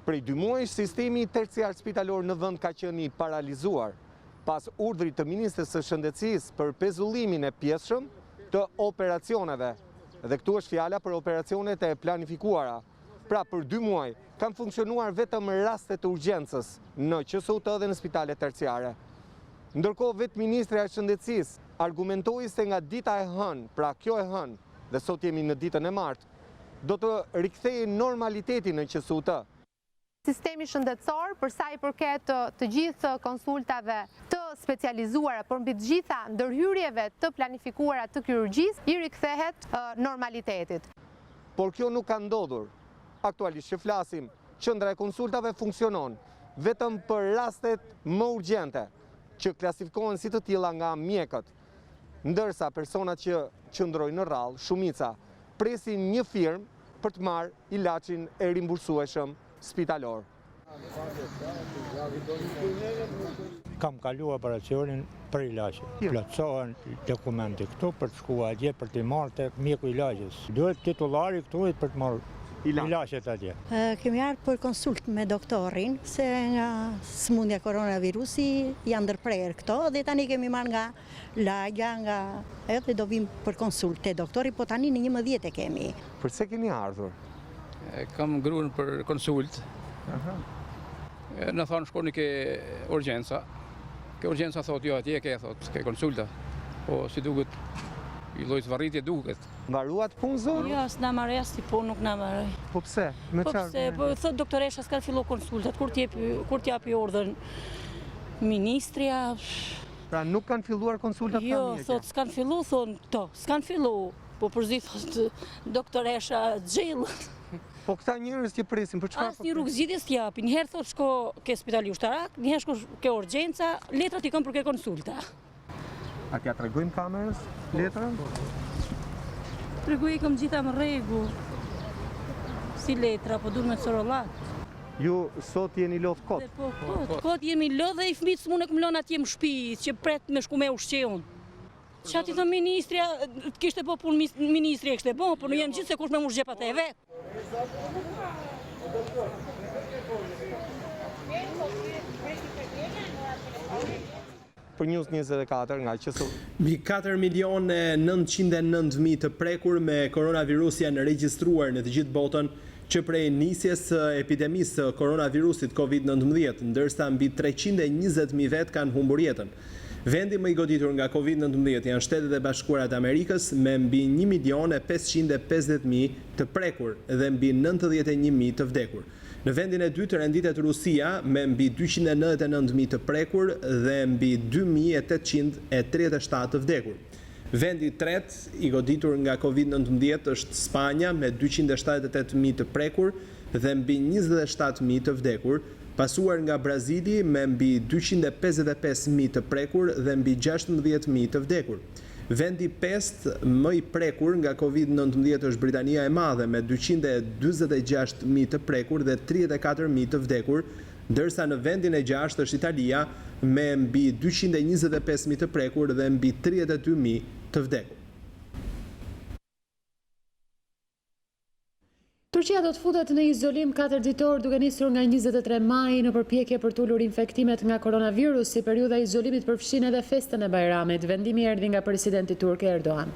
[SPEAKER 16] Prej 2 muaj, sistemi terciar spitalor në vend ka qenë i paralizuar pas urdhrit të Ministrisë së Shëndetësisë për pezullimin e pjesshëm të operacioneve. Dhe këtu është fjala për operacionet e planifikuara. Pra për 2 muaj kanë funksionuar vetëm rastet të urgjencës në QSUT dhe në spitalet terciare. Ndërkohë vetë Ministria e Shëndetësisë argumentoi se nga dita e hënë, pra kjo e hënë, dhe sot jemi në ditën e martë, do të rikthejë normalitetin në QSUT.
[SPEAKER 17] Sistemi shëndetësor, për sa i përket të gjithë konsultave të specializuara, por mbi të gjitha ndërhyrjeve të planifikuara të kirurgjisë, i rikthehet normalitetit.
[SPEAKER 16] Por kjo nuk ka ndodhur. Aktualisht që flasim, qendra e konsultave funksionon vetëm për rastet më urgjente, që klasifikohen si të tilla nga mjekët, ndërsa personat që qëndrojnë në rrallë, shumica, presin një firmë për të marrë ilaçin e rimbursueshëm spitalor.
[SPEAKER 18] Kam kaluar operacionin për ilaçe. Plotësohen dokumenti këtu për të shkuar atje për të marrë tek mjeku i ilaçes. Duhet titullari këtu për të marrë ilaçet atje.
[SPEAKER 19] Kemi ardhur për konsult me doktorin se nga sëmundja koronavirusi janë ndërprerë këto dhe tani kemi marrë nga lagja, nga edhe do vim për konsult te doktori, po tani në 11 e kemi.
[SPEAKER 16] Përse keni ardhur?
[SPEAKER 20] Kam gruan për konsult. Në thonë shkoni ke urgjenca. Ke urgjenca thot jo atje ke thot ke konsulta. Po si duket i lloj varritje duket.
[SPEAKER 16] Mbaruat punë zonë?
[SPEAKER 21] Jo, s'na marrë as ti punë, nuk na marrë.
[SPEAKER 16] Po pse? Me çfarë?
[SPEAKER 21] Po pse? Po thot doktoresha s'ka fillu konsultat, kur t'japi ordhën ministria.
[SPEAKER 16] Pra nuk kanë filluar konsultat
[SPEAKER 21] jo,
[SPEAKER 16] familje?
[SPEAKER 21] Jo, thot s'kan fillu, thon to, s'kan fillu. Po përzi thot doktoresha xhell.
[SPEAKER 16] Po këta njerëz që presin, për çfarë?
[SPEAKER 21] Asnjë rrugëzitjes t'japin. Një herë thot shko ke spitali ushtarak, një herë shko ke urgjenca, letrat i kanë për ke konsulta.
[SPEAKER 16] A t'ja tregojmë kamerës letrën?
[SPEAKER 21] Tregoj kam gjitha më rregull. Si letra, po duhet me corollat.
[SPEAKER 16] Ju sot jeni lodh kot?
[SPEAKER 21] Po, kot jemi lodh dhe i fëmijët s'mune kum lon atje më shtëpi, që pret me shku me ushqeun. Qa ti thon ministria, kishte po punë ministri e kishte po, por në janë gjithë se kush me mu shgjepat e vet.
[SPEAKER 16] Për News24 nga QSO.
[SPEAKER 2] Mbi 4.909.000 të prekur me koronavirus janë regjistruar në të gjithë botën që prej nisjes së epidemisë së koronavirusit COVID-19, ndërsa mbi 320.000 vet kanë humbur jetën. Vendi më i goditur nga COVID-19 janë Shtetet e Bashkuara të Amerikës me mbi 1.550.000 të prekur dhe mbi 91.000 të vdekur. Në vendin e dytë renditet Rusia me mbi 299.000 të prekur dhe mbi 2.837 të vdekur. Vendi i tretë i goditur nga COVID-19 është Spanja me 278.000 të prekur dhe mbi 27.000 të vdekur, pasuar nga Brazili me mbi 255.000 të prekur dhe mbi 16.000 të vdekur. Vendi 5 më i prekur nga COVID-19 është Britania e Madhe me 246.000 të prekur dhe 34.000 të vdekur, ndërsa në vendin e 6 është Italia me mbi 225.000 të prekur dhe mbi 32.000 të vdekur.
[SPEAKER 1] Turqia do të futet në izolim 4 ditor duke nisur nga 23 maj në përpjekje për t'ulur infektimet nga koronavirus. Si periudha e izolimit përfshin edhe festën e Bajramit. Vendimi erdhi nga presidenti turk Erdogan.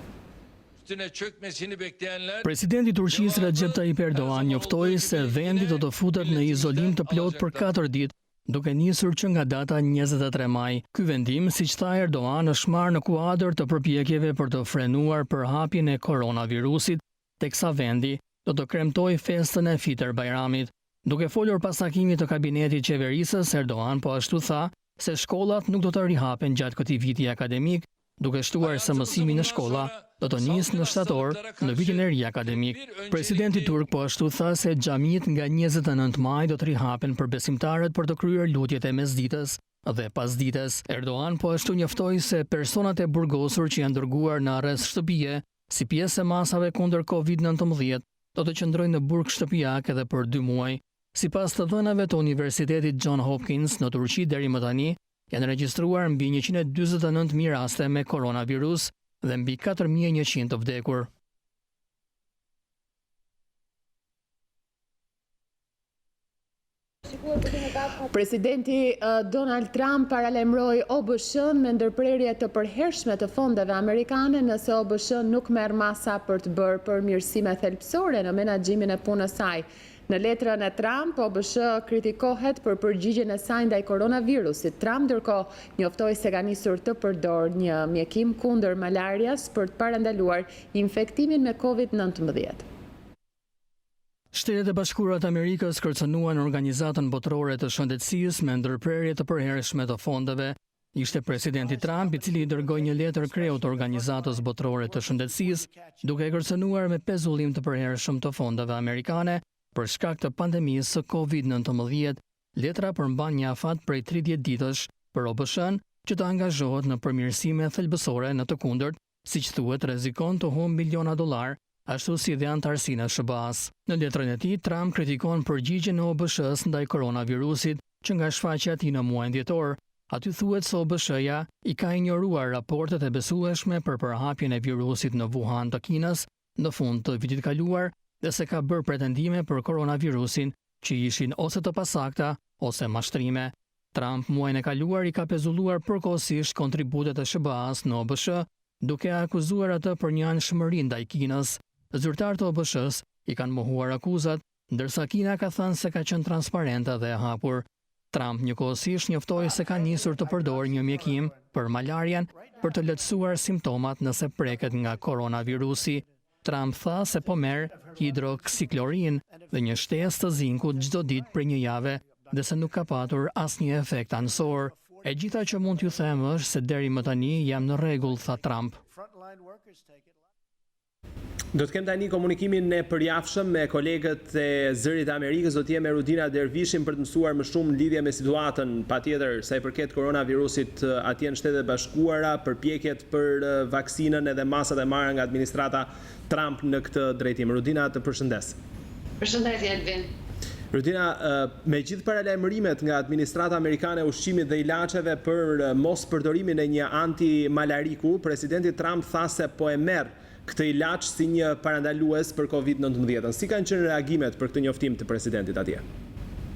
[SPEAKER 22] Presidenti i Turqisë Recep Tayyip Erdogan njoftoi se vendi do të futet në izolim të plot për 4 ditë, duke nisur që nga data 23 maj. Ky vendim, siç tha Erdogan, është marrë në kuadër të përpjekjeve për të frenuar përhapjen e koronavirusit, teksa vendi do të kremtoj festën e Fitër Bajramit. Duke folur pas takimit të kabinetit qeverisës, Erdogan po ashtu tha se shkollat nuk do të rihapen gjatë këtij viti akademik, duke shtuar se mësimi në shkolla do të nisë në shtator në vitin e ri akademik. Presidenti turk po ashtu tha se xhamitë nga 29 maj do të rihapen për besimtarët për të kryer lutjet e mesditës dhe pasdites. Erdogan po ashtu njoftoi se personat e burgosur që janë dërguar në arrest shtëpie si pjesë e masave kundër COVID-19 do të qëndrojnë në burg shtëpiak edhe për 2 muaj. Sipas të dhënave të Universitetit John Hopkins në Turqi deri më tani, janë regjistruar mbi 149.000 raste me koronavirus dhe mbi 4.100 të vdekur.
[SPEAKER 1] Presidenti Donald Trump paralajmëroi OBSH-n me ndërprerje të përhershme të fondeve amerikane nëse OBSH nuk merr masa për të bërë përmirësime thelbësore në menaxhimin e punës saj. Në letrën e Trump, OBSH kritikohet për përgjigjen e saj ndaj koronavirusit. Trump ndërkohë njoftoi se ka nisur të përdorë një mjekim kundër malarias për të parandaluar infektimin me COVID-19.
[SPEAKER 22] Shtetet e Bashkuara të Amerikës kërcënuan Organizatën Botërore të Shëndetësisë me ndërprerje të përhershme të fondeve. Ishte presidenti Trump i cili i dërgoi një letër kreut të Organizatës Botërore të Shëndetësisë, duke kërcënuar me pezullim të përhershëm të fondeve amerikane për shkak të pandemisë së COVID-19. Letra përmban një afat prej 30 ditësh për OBSH-n që të angazhohet në përmirësime thelbësore, në të kundërt, siç thuhet, rrezikon të humbë miliona dollar, ashtu si dhe antarësinë e SBA-s. Në letrën e tij, Trump kritikon përgjigjen e OBSH-s ndaj koronavirusit që nga shfaqja e tij në muajin dhjetor. Aty thuhet se OBSH-ja i ka injoruar raportet e besueshme për përhapjen e virusit në Wuhan të Kinës në fund të vitit kaluar dhe se ka bërë pretendime për koronavirusin që ishin ose të pasakta ose mashtrime. Trump muajin e kaluar i ka pezulluar përkohësisht kontributet e SBA-s në OBSH, duke akuzuar atë për një anshmëri ndaj Kinës. Zyrtarët e OBSH-s i kanë mohuar akuzat, ndërsa Kina ka thënë se ka qenë transparente dhe e hapur. Trump njëkohësisht njoftoi se ka nisur të përdorë një mjekim për malarian për të lehtësuar simptomat nëse preket nga koronavirusi. Trump tha se po merr hidroksiklorin dhe një shtesë të zinkut çdo ditë për një javë dhe se nuk ka patur asnjë efekt anësor. E gjitha që mund t'ju them është se deri më tani jam në rregull, tha Trump.
[SPEAKER 2] Do të kem tani komunikimin e përjafshëm me kolegët e Zërit të Amerikës, do të jem me Rudina Dervishin për të mësuar më shumë në lidhje me situatën, patjetër sa i përket koronavirusit atje në Shtetet e Bashkuara, përpjekjet për vaksinën edhe masat e marra nga administrata Trump në këtë drejtim. Rudina, të përshëndes.
[SPEAKER 3] Përshëndetje Elvin.
[SPEAKER 2] Rudina, me gjithë paralajmërimet nga administrata amerikane e ushqimit dhe ilaçeve për mos përdorimin e një antimalariku, presidenti Trump tha se po e merr këtë ilaç si një parandalues për COVID-19. Si kanë qenë reagimet për këtë njoftim të presidentit atje?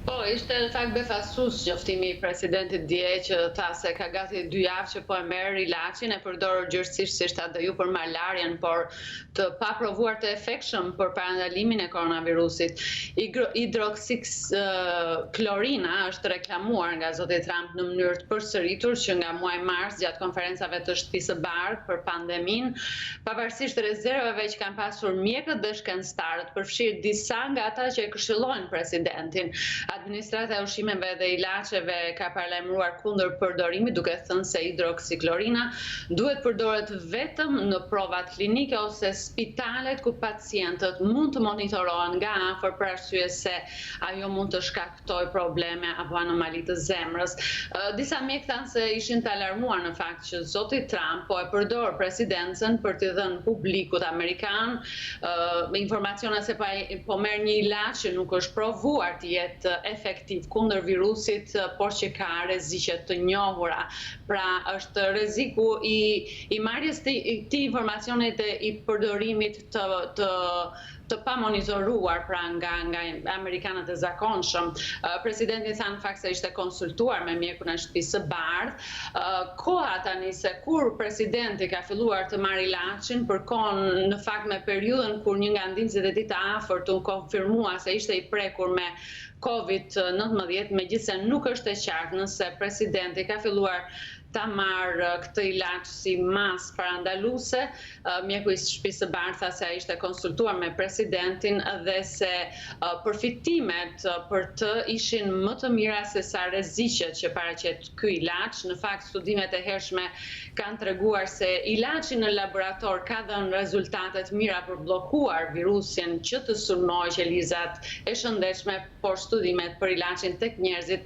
[SPEAKER 3] Po, ishte në fakt befasues njoftimi i presidentit dje që tha se ka gati 2 javë që po e merr ilaçin, e përdor gjërësisht si shtatë ju për malarjen, por të paprovuar të efektshëm për parandalimin e koronavirusit. Hidroksiklorin është reklamuar nga zoti Trump në mënyrë të përsëritur që nga muaji mars gjatë konferencave të Shtëpisë së Bardhë për pandemin, pavarësisht rezervave që kanë pasur mjekët dhe shkencëtarët, përfshirë disa nga ata që e këshillojnë presidentin. Administrata e ushqimeve dhe ilaçeve ka paralajmëruar kundër përdorimit, duke thënë se hidroksiklorina duhet përdoret vetëm në provat klinike ose spitalet ku pacientët mund të monitorohen nga afër për arsye se ajo mund të shkaktojë probleme apo anomali të zemrës. Disa mjekë thanë se ishin të alarmuar në fakt që zoti Trump po e përdor presidencën për t'i dhënë publikut amerikan informacione se po merr një ilaç që nuk është provuar të jetë efektiv kundër virusit, por që ka rreziqe të njohura. Pra është rreziku i marrjes të informacionit dhe i përdorimit të pa monitoruar pra nga amerikanët e zakonshëm. Presidenti tha në fakt se ishte konsultuar me mjekun e Shtëpisë së Bardhë. Koha tani se kur presidenti ka filluar të marrë ilaçin përkon në fakt me periudhën kur një nga ndihmësit e tij të afërt u konfirmua se ishte i prekur me COVID-19, megjithse nuk është e qartë nëse presidenti ka filluar ta marrë këtë ilaç si mas parandaluese. Mjeku i Shtëpisë së Bardhë tha se ai ishte konsultuar me presidentin dhe se përfitimet për të ishin më të mira se sa rreziqet që paraqet ky ilaç. Në fakt, studimet e hershme kanë treguar se ilaçi në laborator ka dhënë rezultate të mira për bllokuar virusin që të sulmojë qelizat e shëndetshme, por studimet për ilaçin tek njerëzit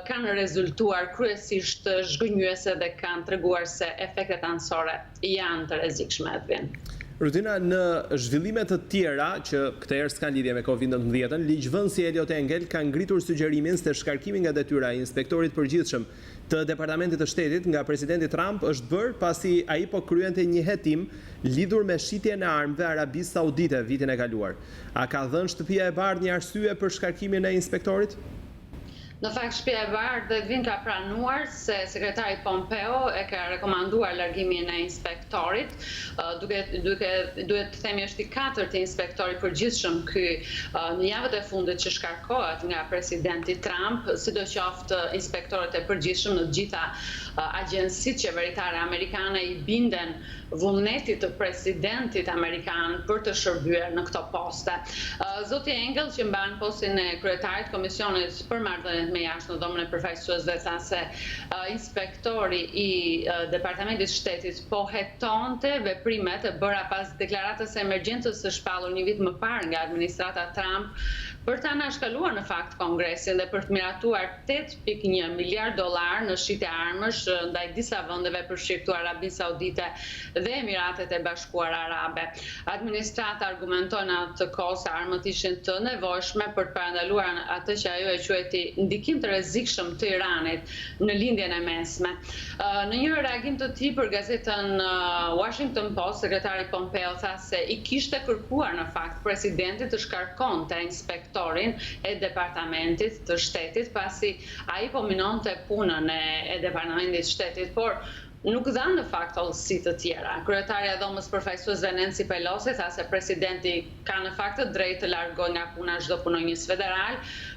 [SPEAKER 3] kanë rezultuar kryesisht zhgënjyese dhe kanë treguar se efektet anësore janë të rrezikshme.
[SPEAKER 2] Rutina, në zhvillime të tjera që këtë herë s'kan lidhje me COVID-19, ligjvënësi Eliot Engel ka ngritur sugjerimin se shkarkimi nga detyra e inspektorit përgjithshëm të Departamentit të Shtetit nga presidenti Trump është bërë pasi ai po kryente një hetim lidhur me shitjen e armëve Arabisë Saudite vitin e kaluar. A ka dhënë Shtëpia e Bardhë një arsye për shkarkimin e inspektorit?
[SPEAKER 3] Në fakt, Shtëpia e Bardhë ka pranuar se sekretari Pompeo e ka rekomanduar largimin e inspektorit. Duhet të themi është i 4-ti inspektori përgjithshëm ky në javët e fundit që shkarkohet nga presidenti Trump, sidoqoftë inspektorët e përgjithshëm në të gjitha agjensitë qeveritare amerikane i binden vullnetit të presidentit amerikan për të shërbyer në këto poste. Zoti Engel, që mban postin e kryetarit Komisionit për Marrëdhëniet me jashtë në dhomën e përfaqësuesve, tha se inspektori i Departamentit të Shtetit po hetonte veprimet e bëra pas deklaratës së emergjencës së shpallur një vit më parë nga administrata Trump për ta anashkaluar në fakt Kongresin dhe për të miratuar $8.1 miliard në shitje armësh ndaj disa vendeve përfshirë Arabinë Saudite dhe Emiratet e Bashkuara Arabe. Administrata argumenton atë kohë se armët ishin të nevojshme për të parandaluar atë që ajo e quajti ndikim të rrezikshëm të Iranit në lindjen e mesme. Në një reagim të tij për gazetën Washington Post, sekretari Pompeo tha se i kishte kërkuar në fakt presidentit të shkarkonte inspektorin e Departamentit të Shtetit pasi ai po minonte punën e Departamentit të Shtetit, por nuk dha në fakt hollësi të tjera. Kryetarja e Dhomës Përfaqësuesve Nancy Pelosi tha se presidenti ka në fakt të drejtë të largojë nga puna çdo punonjës federal,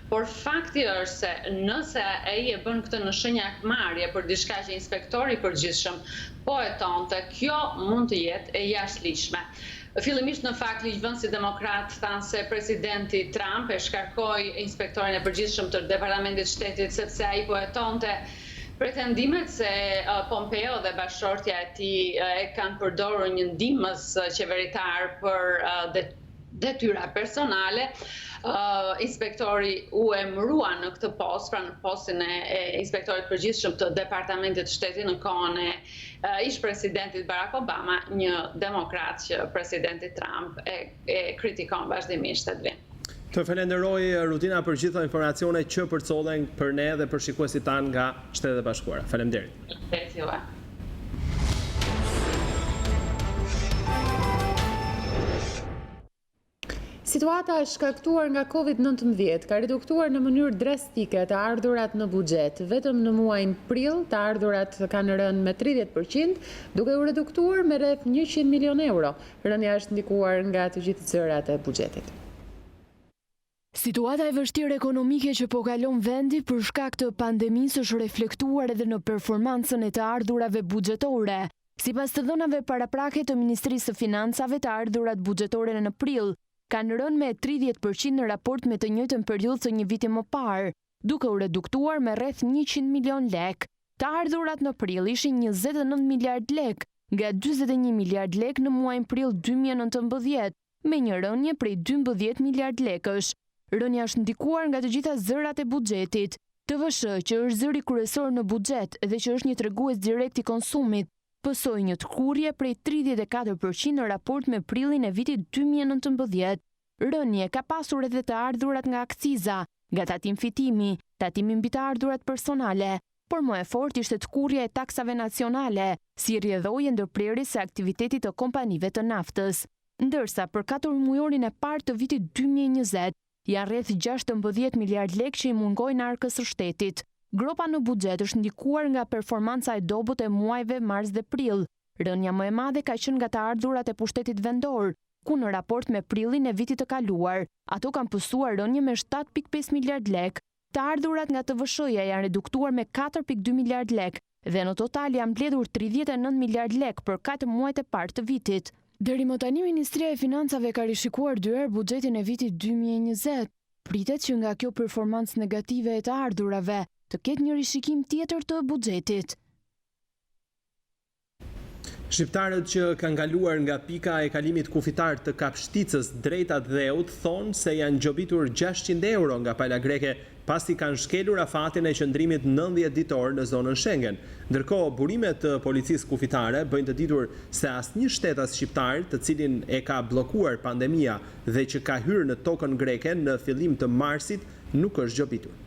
[SPEAKER 3] por fakti është se nëse ai e bën këtë në shenjë akmarrje për diçka që inspektori i përgjithshëm po e tonte, kjo mund të jetë e jashtëligjshme. Fillimisht në fakt ligjvënësit demokrat thanë se presidenti Trump e shkarkoi inspektorin e përgjithshëm të Departamentit të Shtetit sepse ai po hetonte pretendimet se Pompeo dhe bashkëshortja e tij e kanë përdorur një ndihmës qeveritar për detyra personale. Inspektori u emërua në këtë post, pra në postin e inspektorit përgjithshëm të Departamentit të Shtetit në kohën e ish-presidentit Barack Obama, një demokrat që presidenti Trump e kritikon vazhdimisht atë vend.
[SPEAKER 2] Të falenderoj rutina për gjitha informacionet që përcollen për ne dhe për shikuesit tanë nga Shtetet e Bashkuara. Faleminderit.
[SPEAKER 1] Situata e shkaktuar nga Covid-19 ka reduktuar në mënyrë drastike të ardhurat në buxhet. Vetëm në muajin prill të ardhurat kanë rënë me 30%, duke u reduktuar me rreth 100 milion euro. Rënja është ndikuar nga të gjithë zërat e buxhetit.
[SPEAKER 5] Situata e vështirë ekonomike që po kalon vendi për shkak të pandemisë është reflektuar edhe në performancën e të ardhurave buxhetore. Sipas të dhënave paraprake të Ministrisë së Financave, të ardhurat buxhetore në prill kanë rënë me 30% në raport me të njëjtën periudhë të një viti më parë, duke u reduktuar me rreth 100 milion lek. Të ardhurat në prill ishin 29 miliard lek, nga 41 miliard lek në muajin prill 2019, me një rënje prej 12 miliard lekësh. Rënja është ndikuar nga të gjitha zërat e buxhetit. TVSH, që është zëri kryesor në buxhet dhe që është një tregues direkt i konsumit, pësoi një tkurrje prej 34% në raport me prillin e vitit 2019. Rënje ka pasur edhe të ardhurat nga akciza, nga tatim fitimi, tatimi mbi të ardhurat personale, por më e fortë ishte tkurrja e taksave nacionale, si rrjedhojë ndërprerjes së aktivitetit të kompanive të naftës. Ndërsa për 4 mujorin e parë të vitit 2020, janë rreth 16 miliard lek që i mungojnë arkës së shtetit. Gropa në buxhet është ndikuar nga performanca e dobët e muajve mars dhe prill. Rënja më e madhe ka qenë nga të ardhurat e pushtetit vendor, ku në raport me prillin e vitit të kaluar, ato kanë pësuar rënje me 7.5 miliard lek. Të ardhurat nga TVSH-ja janë reduktuar me 4.2 miliard lek dhe në total janë mbledhur 39 miliard lek për 4 muajt e parë të vitit. Deri më tani Ministria e Financave ka rishikuar 2 herë buxhetin e vitit 2020. Pritet që nga kjo performancë negative e të ardhurave të ketë një rishikim tjetër të buxhetit.
[SPEAKER 2] Shqiptarët që kanë kaluar nga pika e kalimit kufitar të Kapshticës drejt Dheut thonë se janë gjobitur 600 euro nga pala greke pasi kanë shkelur afatin e qëndrimit 90 ditor në zonën Schengen. Ndërkohë, burimet të policisë kufitare bëjnë të ditur se asnjë shtetas shqiptar të cilin e ka bllokuar pandemia dhe që ka hyrë në tokën greke në fillim të marsit nuk është gjobitur.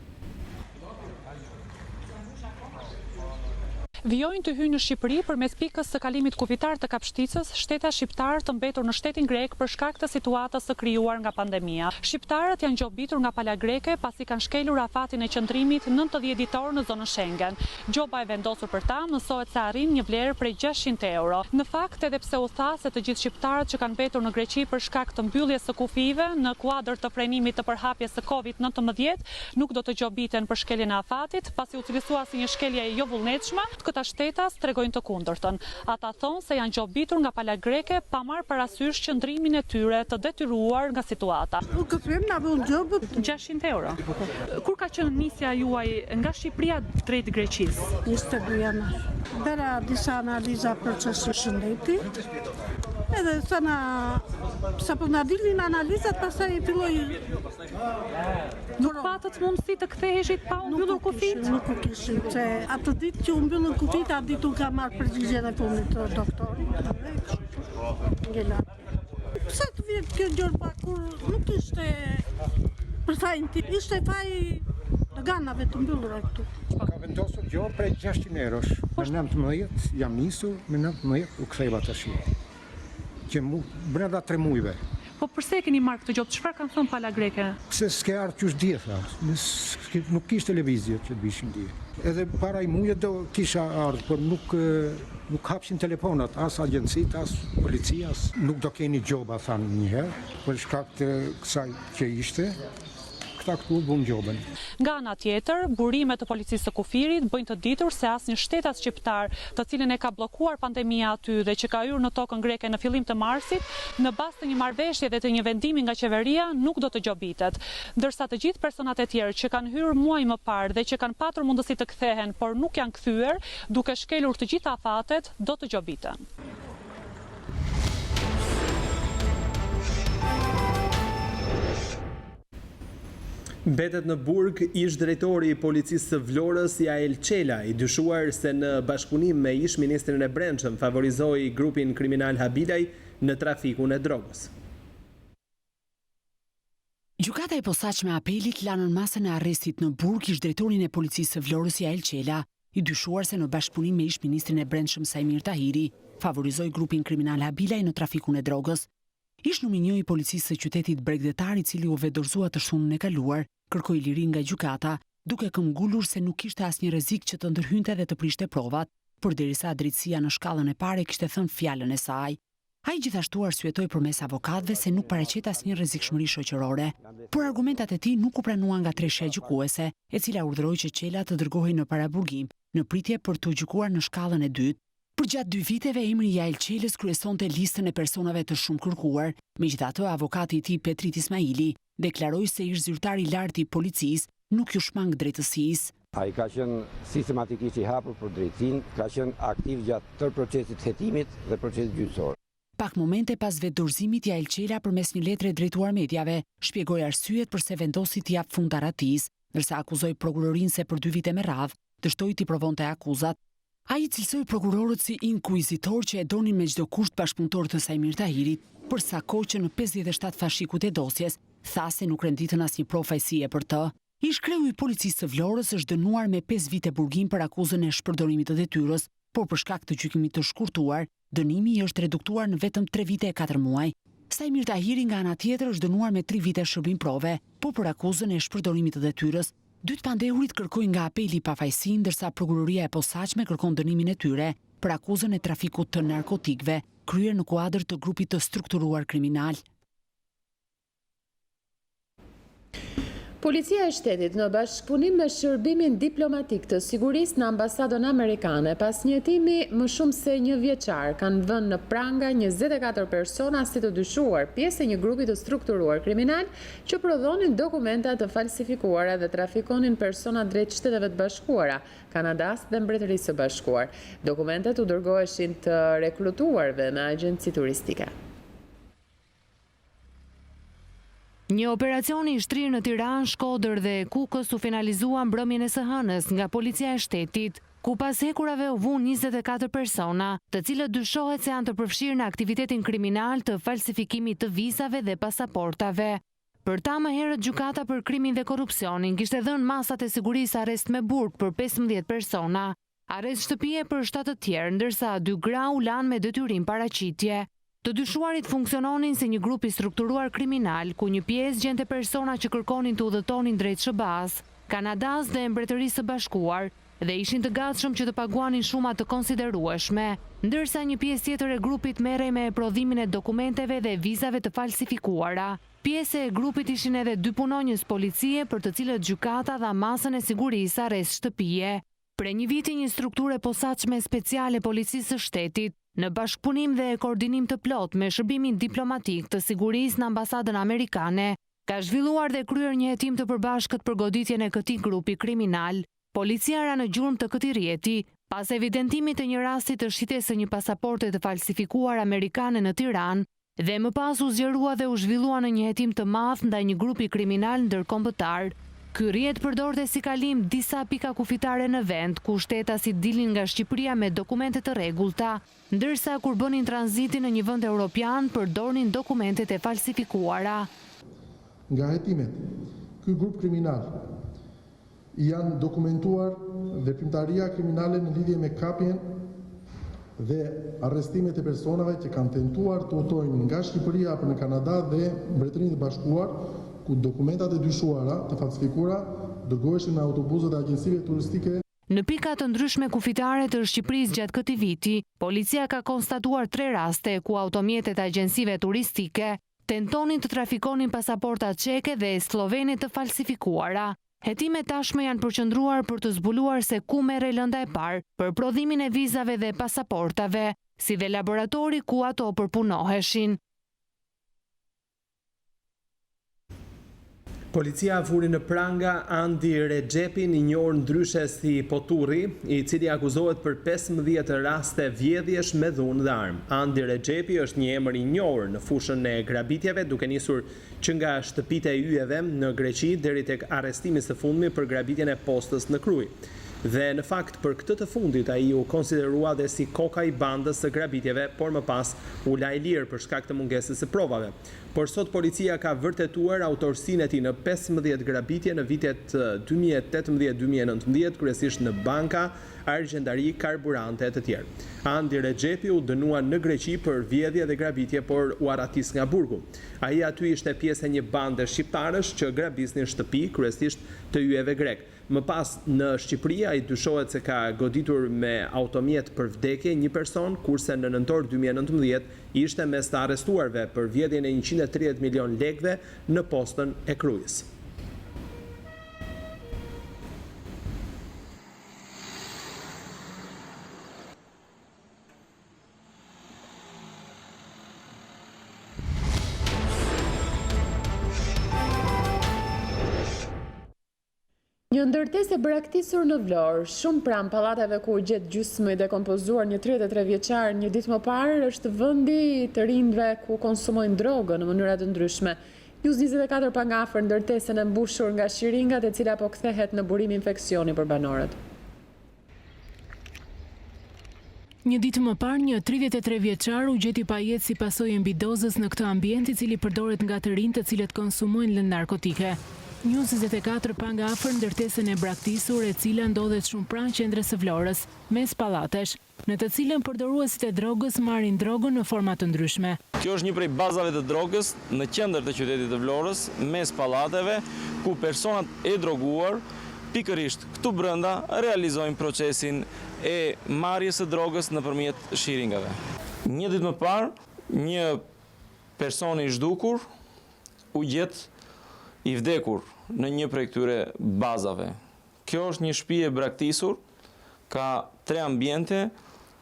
[SPEAKER 4] Vijojnë të hyjnë në Shqipëri përmes pikës së kalimit kufitar të Kapshticës, shteta shqiptar të mbetur në shtetin grek për shkak të situatës së krijuar nga pandemia. Shqiptarët janë gjobitur nga pala greke pasi kanë shkelur afatin e qëndrimit 90 ditor në zonën Schengen. Gjoba e vendosur për ta mësohet se arrin një vlerë prej 600 euro. Në fakt, edhe pse u tha se të gjithë shqiptarët që kanë mbetur në Greqi për shkak të mbylljes së kufive në kuadër të frenimit të përhapjes së Covid-19 nuk do të gjobiten për shkeljen e afatit, pasi u cilësua si një shkelje jo vullnetshme. Këta shtetas tregojnë të kundërtën. Ata thonë se janë gjobitur nga pala greke pa marrë parasysh qëndrimin e tyre të detyruar nga situata. 600 euro. Kur ka qenë nisja juaj nga Shqipëria drejt Greqisë?
[SPEAKER 6] 22 janar. Bëra disa analiza procesi shëndetit. Edhe sa po na dilnin analizat, pastaj filloi.
[SPEAKER 4] Nuk patët mundësi të ktheheshit pa u mbyllur kufit?
[SPEAKER 6] Nuk u kishim, se atë ditë që u mbyllën kufit, atë ditë u ka marrë përgjigjen e fundit të doktorit. Pse të vjet kjo gjorba kur nuk ishte për fajin tim, ishte faj doganave të mbyllura këtu.
[SPEAKER 18] Ka vendosur gjobë prej 600 eurosh. Me 19 jam nisur, me 19 u ktheva tash. Që brenda 3 muajve.
[SPEAKER 4] Po përse e keni marrë këtë gjop? Çfarë kanë thënë pala greke?
[SPEAKER 18] Se s'ke ardhë qështë dje, tha. Nuk kishtë televizio që të bishin dje. Edhe para i muje do kisha ardhë, por nuk hapshin telefonat, as agjencit, as policia, nuk do keni gjoba, thanë njëherë, për shkak të kësaj që ishte. Këtu bën gjobën.
[SPEAKER 4] Nga ana tjetër, burimet të policisë së kufirit bëjnë të ditur se asnjë shtetas shqiptar, të cilin e ka bllokuar pandemia aty dhe që ka hyrë në tokën greke në fillim të marsit, në bazë të një marrëveshje dhe të një vendimi nga qeveria, nuk do të gjobitet. Ndërsa të gjithë personat e tjerë që kanë hyrë muaj më parë dhe që kanë patur mundësi të kthehen, por nuk janë kthyer, duke shkelur të gjitha afatet, do të gjobiten.
[SPEAKER 2] Mbetet në burg ish drejtori i policisë së Vlorës Jael Qela, i dyshuar se në bashkëpunim me ish ministrin e Brendshëm favorizoi grupin kriminal Habilaj në trafikun e drogës.
[SPEAKER 7] Gjykata e posaçme e apelit la në masën e arrestit në burg ish drejtorin e policisë së Vlorës Jael Qela, i dyshuar se në bashkëpunim me ish ministrin e Brendshëm Sajmir Tahiri favorizoi grupin kriminal Habilaj në trafikun e drogës. Ish numri 1 i policisë së qytetit Bregdetar, i cili u vedorzua të shtunën e kaluar, kërkoi lirin nga gjykata, duke këmbgulur se nuk kishte asnjë rrezik që të ndërhynte dhe të prishte provat, por derisa drejtësia në shkallën e parë kishte thënë fjalën e saj. Ai gjithashtu arsyetoi përmes avokatëve se nuk paraqet asnjë rrezikshmëri shoqërore, por argumentat e tij nuk u pranuan nga treshja gjykuese, e cila urdhëroi që Qela të dërgohej në paraburgim, në pritje për të gjykuar në shkallën e dytë. Përgjatë 2 viteve, emri i Jael Qelës kryesonte listën e personave të shumë kërkuar. Megjithatë, avokati i tij Petrit Ismaili deklaroi se ish zyrtari i lartë i policisë nuk ju shmang drejtësisë.
[SPEAKER 8] Ai ka qenë sistematikisht i hapur për drejtsinë, ka qenë aktiv gjatë tërë procesit hetimit dhe procesit gjyqësor.
[SPEAKER 7] Pak momente pas vetdorëzimit, Jael Qela përmes një letre drejtuar mediave shpjegoi arsyet pse vendosi t'i jap fund Taratis, ndërsa akuzoi prokurorinë se për 2 vite me radhë dështoi t'i provonte akuzat. Ai cilësoi prokurorët si inkuizitor që e donin me çdo kusht bashkëpunëtor të Sajmir Tahirit, për sa kohë që në 57 fashikut e dosjes tha se nuk renditën asnjë provë fajësie për të. Ish kreu i policisë së Vlorës është dënuar me 5 vite burgim për akuzën e shpërdorimit të detyrës, por për shkak të gjykimit të shkurtuar, dënimi i është reduktuar në vetëm 3 vite e 4 muaj. Sajmir Tahiri nga ana tjetër është dënuar me 3 vite shërbim prove, por për akuzën e shpërdorimit të detyrës. 2 pandehurit kërkojnë nga apeli pafajësi, ndërsa prokuroria e posaçme kërkon dënimin e tyre për akuzën e trafikut të narkotikëve, kryer në kuadër të grupit të strukturuar kriminal.
[SPEAKER 1] Policia e shtetit në bashkëpunim me shërbimin diplomatik të sigurisë në ambasadën amerikane, pas një hetimi më shumë se 1 vjeçar, kanë vënë në pranga 24 persona si të dyshuar pjesë e një grupi të strukturuar kriminal që prodhonin dokumenta të falsifikuara dhe trafikonin persona drejt Shteteve të Bashkuara, Kanadas dhe Mbretërisë së Bashkuar. Dokumentet u dërgoheshin të rekrutuarve në agjenci turistike.
[SPEAKER 23] Një operacion i shtrirë në Tiranë, Shkodër dhe Kukës u finalizua mbrëmjen e së hënës nga policia e shtetit, ku pas hekurave u vunë 24 persona, të cilët dyshohet se janë të përfshirë në aktivitetin kriminal të falsifikimit të vizave dhe pasaportave. Për ta më herët gjykata për krimin dhe korrupsionin kishte dhënë masat e sigurisë arrest me burg për 15 persona, arrest shtëpie për 7 të tjerë, ndërsa 2 gra u lanë me detyrim paraqitje. Të dyshuarit funksiononin si një grup i strukturuar kriminal, ku një pjesë gjente persona që kërkonin të udhëtonin drejt SBA-s, Kanadas dhe Mbretërisë së Bashkuar, dhe ishin të gatshëm që të paguanin shuma të konsiderueshme, ndërsa një pjesë tjetër e grupit merrej me prodhimin e dokumenteve dhe vizave të falsifikuara. Pjesë e grupit ishin edhe 2 punonjës policie për të cilët gjykata dha masën e sigurisë arrest shtëpie. Pre një viti një strukturë posaçme speciale policisë së shtetit, në bashkëpunim dhe koordinim të plot me shërbimin diplomatik të sigurisë në ambasadën amerikane, ka zhvilluar dhe kryer një hetim të përbashkët për goditjen e këtij grupi kriminal. Policia ra në gjurmë të këtij rjeti, pas evidentimit të një rasti të shitjes së një pasaporte të falsifikuar amerikane në Tiranë, dhe më pas u zgjerua dhe u zhvillua në një hetim të madh ndaj një grupi kriminal ndërkombëtar. Ky rrjet përdorte si kalim disa pika kufitare në vend, ku shtetasit dilnin nga Shqipëria me dokumente të rregullta, ndërsa kur bënin tranzitin në një vend evropian përdornin dokumentet e falsifikuara.
[SPEAKER 24] Nga hetimet, ky grup kriminal janë dokumentuar veprimtaria kriminale në lidhje me kapjen dhe arrestimet e personave që kanë tentuar të udhtojnë nga Shqipëria për në Kanada dhe Mbretërinë e Bashkuar, ku dokumentat e dyshuara të falsifikuara dërgoheshin në autobusët e agjensive turistike.
[SPEAKER 23] Në pika të ndryshme kufitare të Shqipërisë gjatë këtij viti, policia ka konstatuar 3 raste ku automjetet e agjensive turistike tentonin të trafikonin pasaporta çeke dhe slovene të falsifikuara. Hetimet tashmë janë përqendruar për të zbuluar se ku merrej lënda e parë për prodhimin e vizave dhe pasaportave, si dhe laboratori ku ato përpunoheshin.
[SPEAKER 2] Policia vuri në pranga Andi Regjepin, i njohur ndryshe si Poturri, i cili akuzohet për 15 raste vjedhjesh me dhunë dhe armë. Andi Regjepi është një emër i njohur në fushën e grabitjeve, duke nisur që nga shtëpitë e yjeve në Greqi deri tek arrestimi së fundmi për grabitjen e postës në Krujë. Dhe në fakt për këtë të fundit ai u konsiderua dhe si koka i bandës së grabitjeve, por më pas u la i lirë për shkak të mungesës së provave. Por sot policia ka vërtetuar autorsinë e tij në 15 grabitje në vitet 2018-2019, kryesisht në banka, argjendari, karburante e të tjerë. Andi Regjepi u dënua në Greqi për vjedhje dhe grabitje, por u arratis nga burgu. Ai aty ishte pjesë e një bande shqiptarësh që grabisnin shtëpi, kryesisht të yjeve grek. Më pas në Shqipëri ai dyshohet se ka goditur me automjet për vdekje një person, kurse në nëntor 2019 ishte mes të arrestuarve për vjedhjen e 130 milion lekëve në postën e Krujës.
[SPEAKER 1] Një ndërtesë e braktisur në Vlorë, shumë pranë pallateve ku u gjet gjysmë i dekompozuar një 33 vjeçar një ditë më parë, është vendi i të rinjve ku konsumojnë drogën në mënyra të ndryshme. News24 pa nga afër ndërtesën e mbushur nga shiringat, e cila po kthehet në burim infeksioni për banorët.
[SPEAKER 5] Një ditë më parë, një 33 vjeçar u gjeti pa jetë si pasojë e mbidozës në këtë ambient, i cili përdoret nga të rinjt të cilët konsumojnë lëndë narkotike. News24 pa nga afër ndërtesën e braktisur, e cila ndodhet shumë pranë qendrës së Vlorës, mes pallatesh, në të cilën përdoruesit e drogës marrin drogën në forma të ndryshme.
[SPEAKER 9] Kjo është një prej bazave të drogës në qendër të qytetit të Vlorës, mes pallateve, ku personat e droguar pikërisht këtu brenda realizojnë procesin e marrjes së drogës nëpërmjet shiringave. Një ditë më parë, një person i zhdukur u gjet i vdekur në një prej këtyre bazave. Kjo është një shtëpi e braktisur, ka 3 ambiente,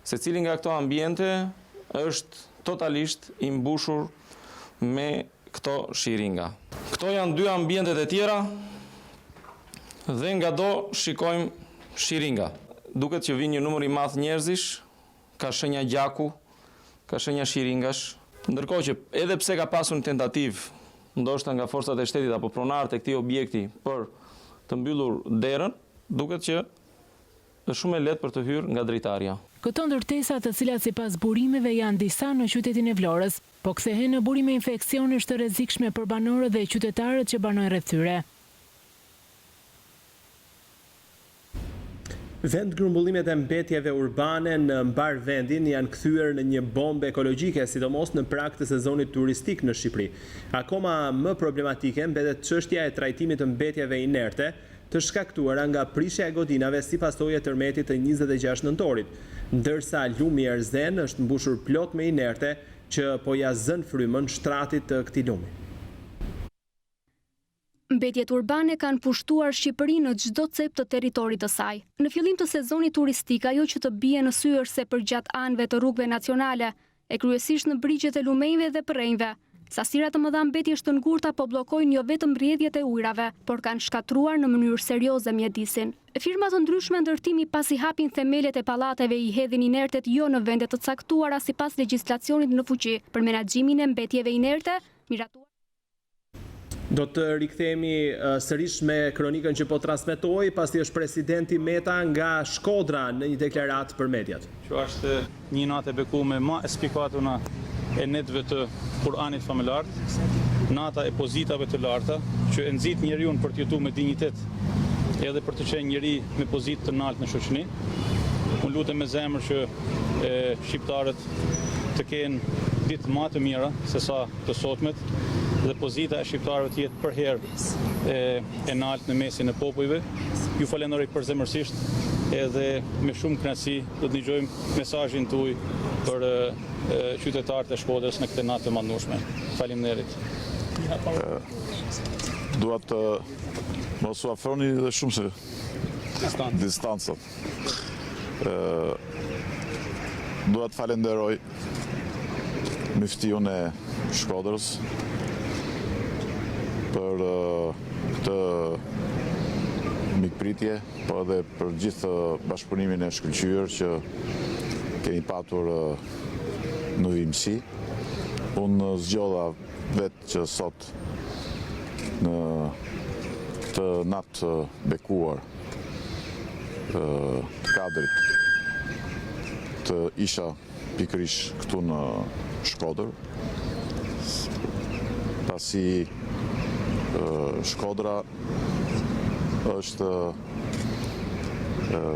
[SPEAKER 9] secili nga këto ambiente është totalisht i mbushur me këto shiringa. Këto janë 2 ambientet e tjera dhe nga do shikojmë shiringa. Duket që vjen një numër i madh njerëzish, ka shenja gjaku, ka shenja shiringash, ndërkohë që edhe pse ka pasur një tentativë ndoshta nga forcat e shtetit apo pronarët e këtij objekti për të mbyllur derën, duket që është shumë e lehtë për të hyrë nga dritarja.
[SPEAKER 5] Këto ndërtesa, të cilat sipas burimeve janë disa në qytetin e Vlorës, po kthehen në burime infeksionesh të rrezikshme për banorët dhe qytetarët që banojnë rreth tyre.
[SPEAKER 2] Vend grumbullimet e mbetjeve urbane në mbar vendin janë kthyer në një bombë ekologjike, sidomos në prag të sezonit turistik në Shqipëri. Akoma më problematike mbetet çështja e trajtimit të mbetjeve inerte, të shkaktuara nga prishja e godinave si pasojë e tërmetit të 26 nëntorit, ndërsa lumi Erzen është mbushur plot me inerte që po ja zën frymën shtratit të këtij lumi.
[SPEAKER 10] Mbetjet urbane kanë pushtuar Shqipërinë në çdo cep të territorit të saj. Në fillim të sezonit turistik, ajo që të bie në sy është se përgjat anëve të rrugëve nacionale, e kryesisht në brigjet e lumenjve dhe përrenjve, sasira të mëdha mbetjesh të ngurta po bllokojnë jo vetëm rrjedhjet e ujrave, por kanë shkatruar në mënyrë serioze mjedisin. Firma të ndryshme ndërtimi pasi hapin themelet e pallateve i hedhin inertet jo në vende të caktuara sipas legjislacionit në fuqi për menaxhimin e mbetjeve inerte, miratuar.
[SPEAKER 2] Do të rikthehemi sërish me kronikën që po transmetoi, pasi është presidenti Meta nga Shkodra në një deklaratë për mediat.
[SPEAKER 11] Që është një natë e bekuar më e spikatuna e netëve të Kur'anit familjar, nata e pozitave të larta, që e nxit njeriu për të jetuar me dinjitet, edhe për të qenë njeri me pozitë të lartë në shoqëri. Unë lutem me zemër që shqiptarët të kenë ditë më të mira se sa të sotmet dhe pozita e shqiptarëve të jetë përherë e naltë në mesin e popujve. Ju falenderoj përzemërsisht edhe me shumë kënaqësi do të dëgjojmë mesazhin tuaj për qytetarët e Shkodrës në këtë natë të mandueshme. Faleminderit.
[SPEAKER 12] Dua të mos u afroni dhe shumë se distancat. Dua të falenderoj miftiun e Shkodrës për këtë mikpritje, po edhe për gjithë bashkëpunimin e shkëlqyer që kemi patur në vimësi. Unë zgjodha vetë që sot në këtë natë bekuar të kadrit të isha pikërisht këtu në Shkodër, pasi Shkodra është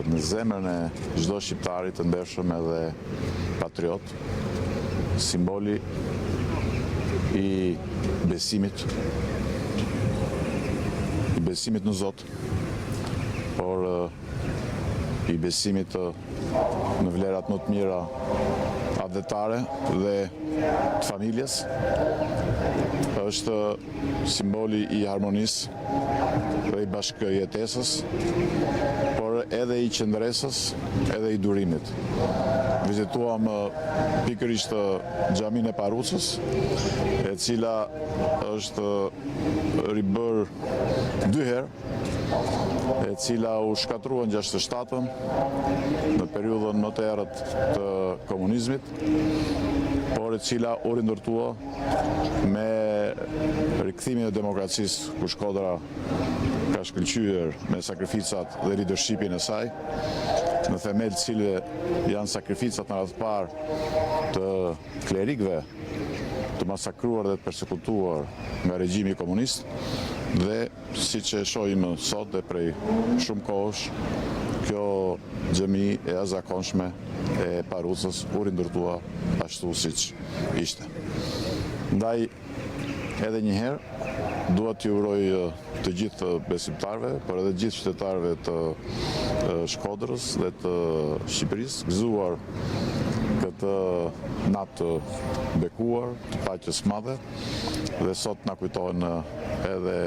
[SPEAKER 12] në zemrën e çdo shqiptari të ndershëm edhe patriot, simboli i besimit në Zot, por i besimit në vlerat më të mira adhetare dhe të familjes. Është simboli i harmonisë dhe i bashkëjetesës, por edhe i qëndresës, edhe i durimit. Vizituam pikërisht xhamin e Parucës, e cila është ribër 2 herë, e cila u shkatrua në 67-ën në periudhën më të errët të komunizmit, por e cila u rindërtua me rikthimin e demokracisë, ku Shkodra ka shkëlqyer me sakrificat dhe leadershipin e saj, në themel të cilëve janë sakrificat në radhë të parë të klerikëve të masakruar dhe të persekutuar nga regjimi komunist, dhe siç e shohim sot dhe prej shumë kohësh, kjo xhami e jashtëzakonshme e Parucës u rindërtua ashtu siç ishte. Ndaj edhe një herë dua t'ju uroj të gjithë besimtarëve, por edhe gjithë qytetarëve të Shkodrës dhe të Shqipërisë, gëzuar këtë natë bekuar, të paqes madhe, dhe sot na kujtohen edhe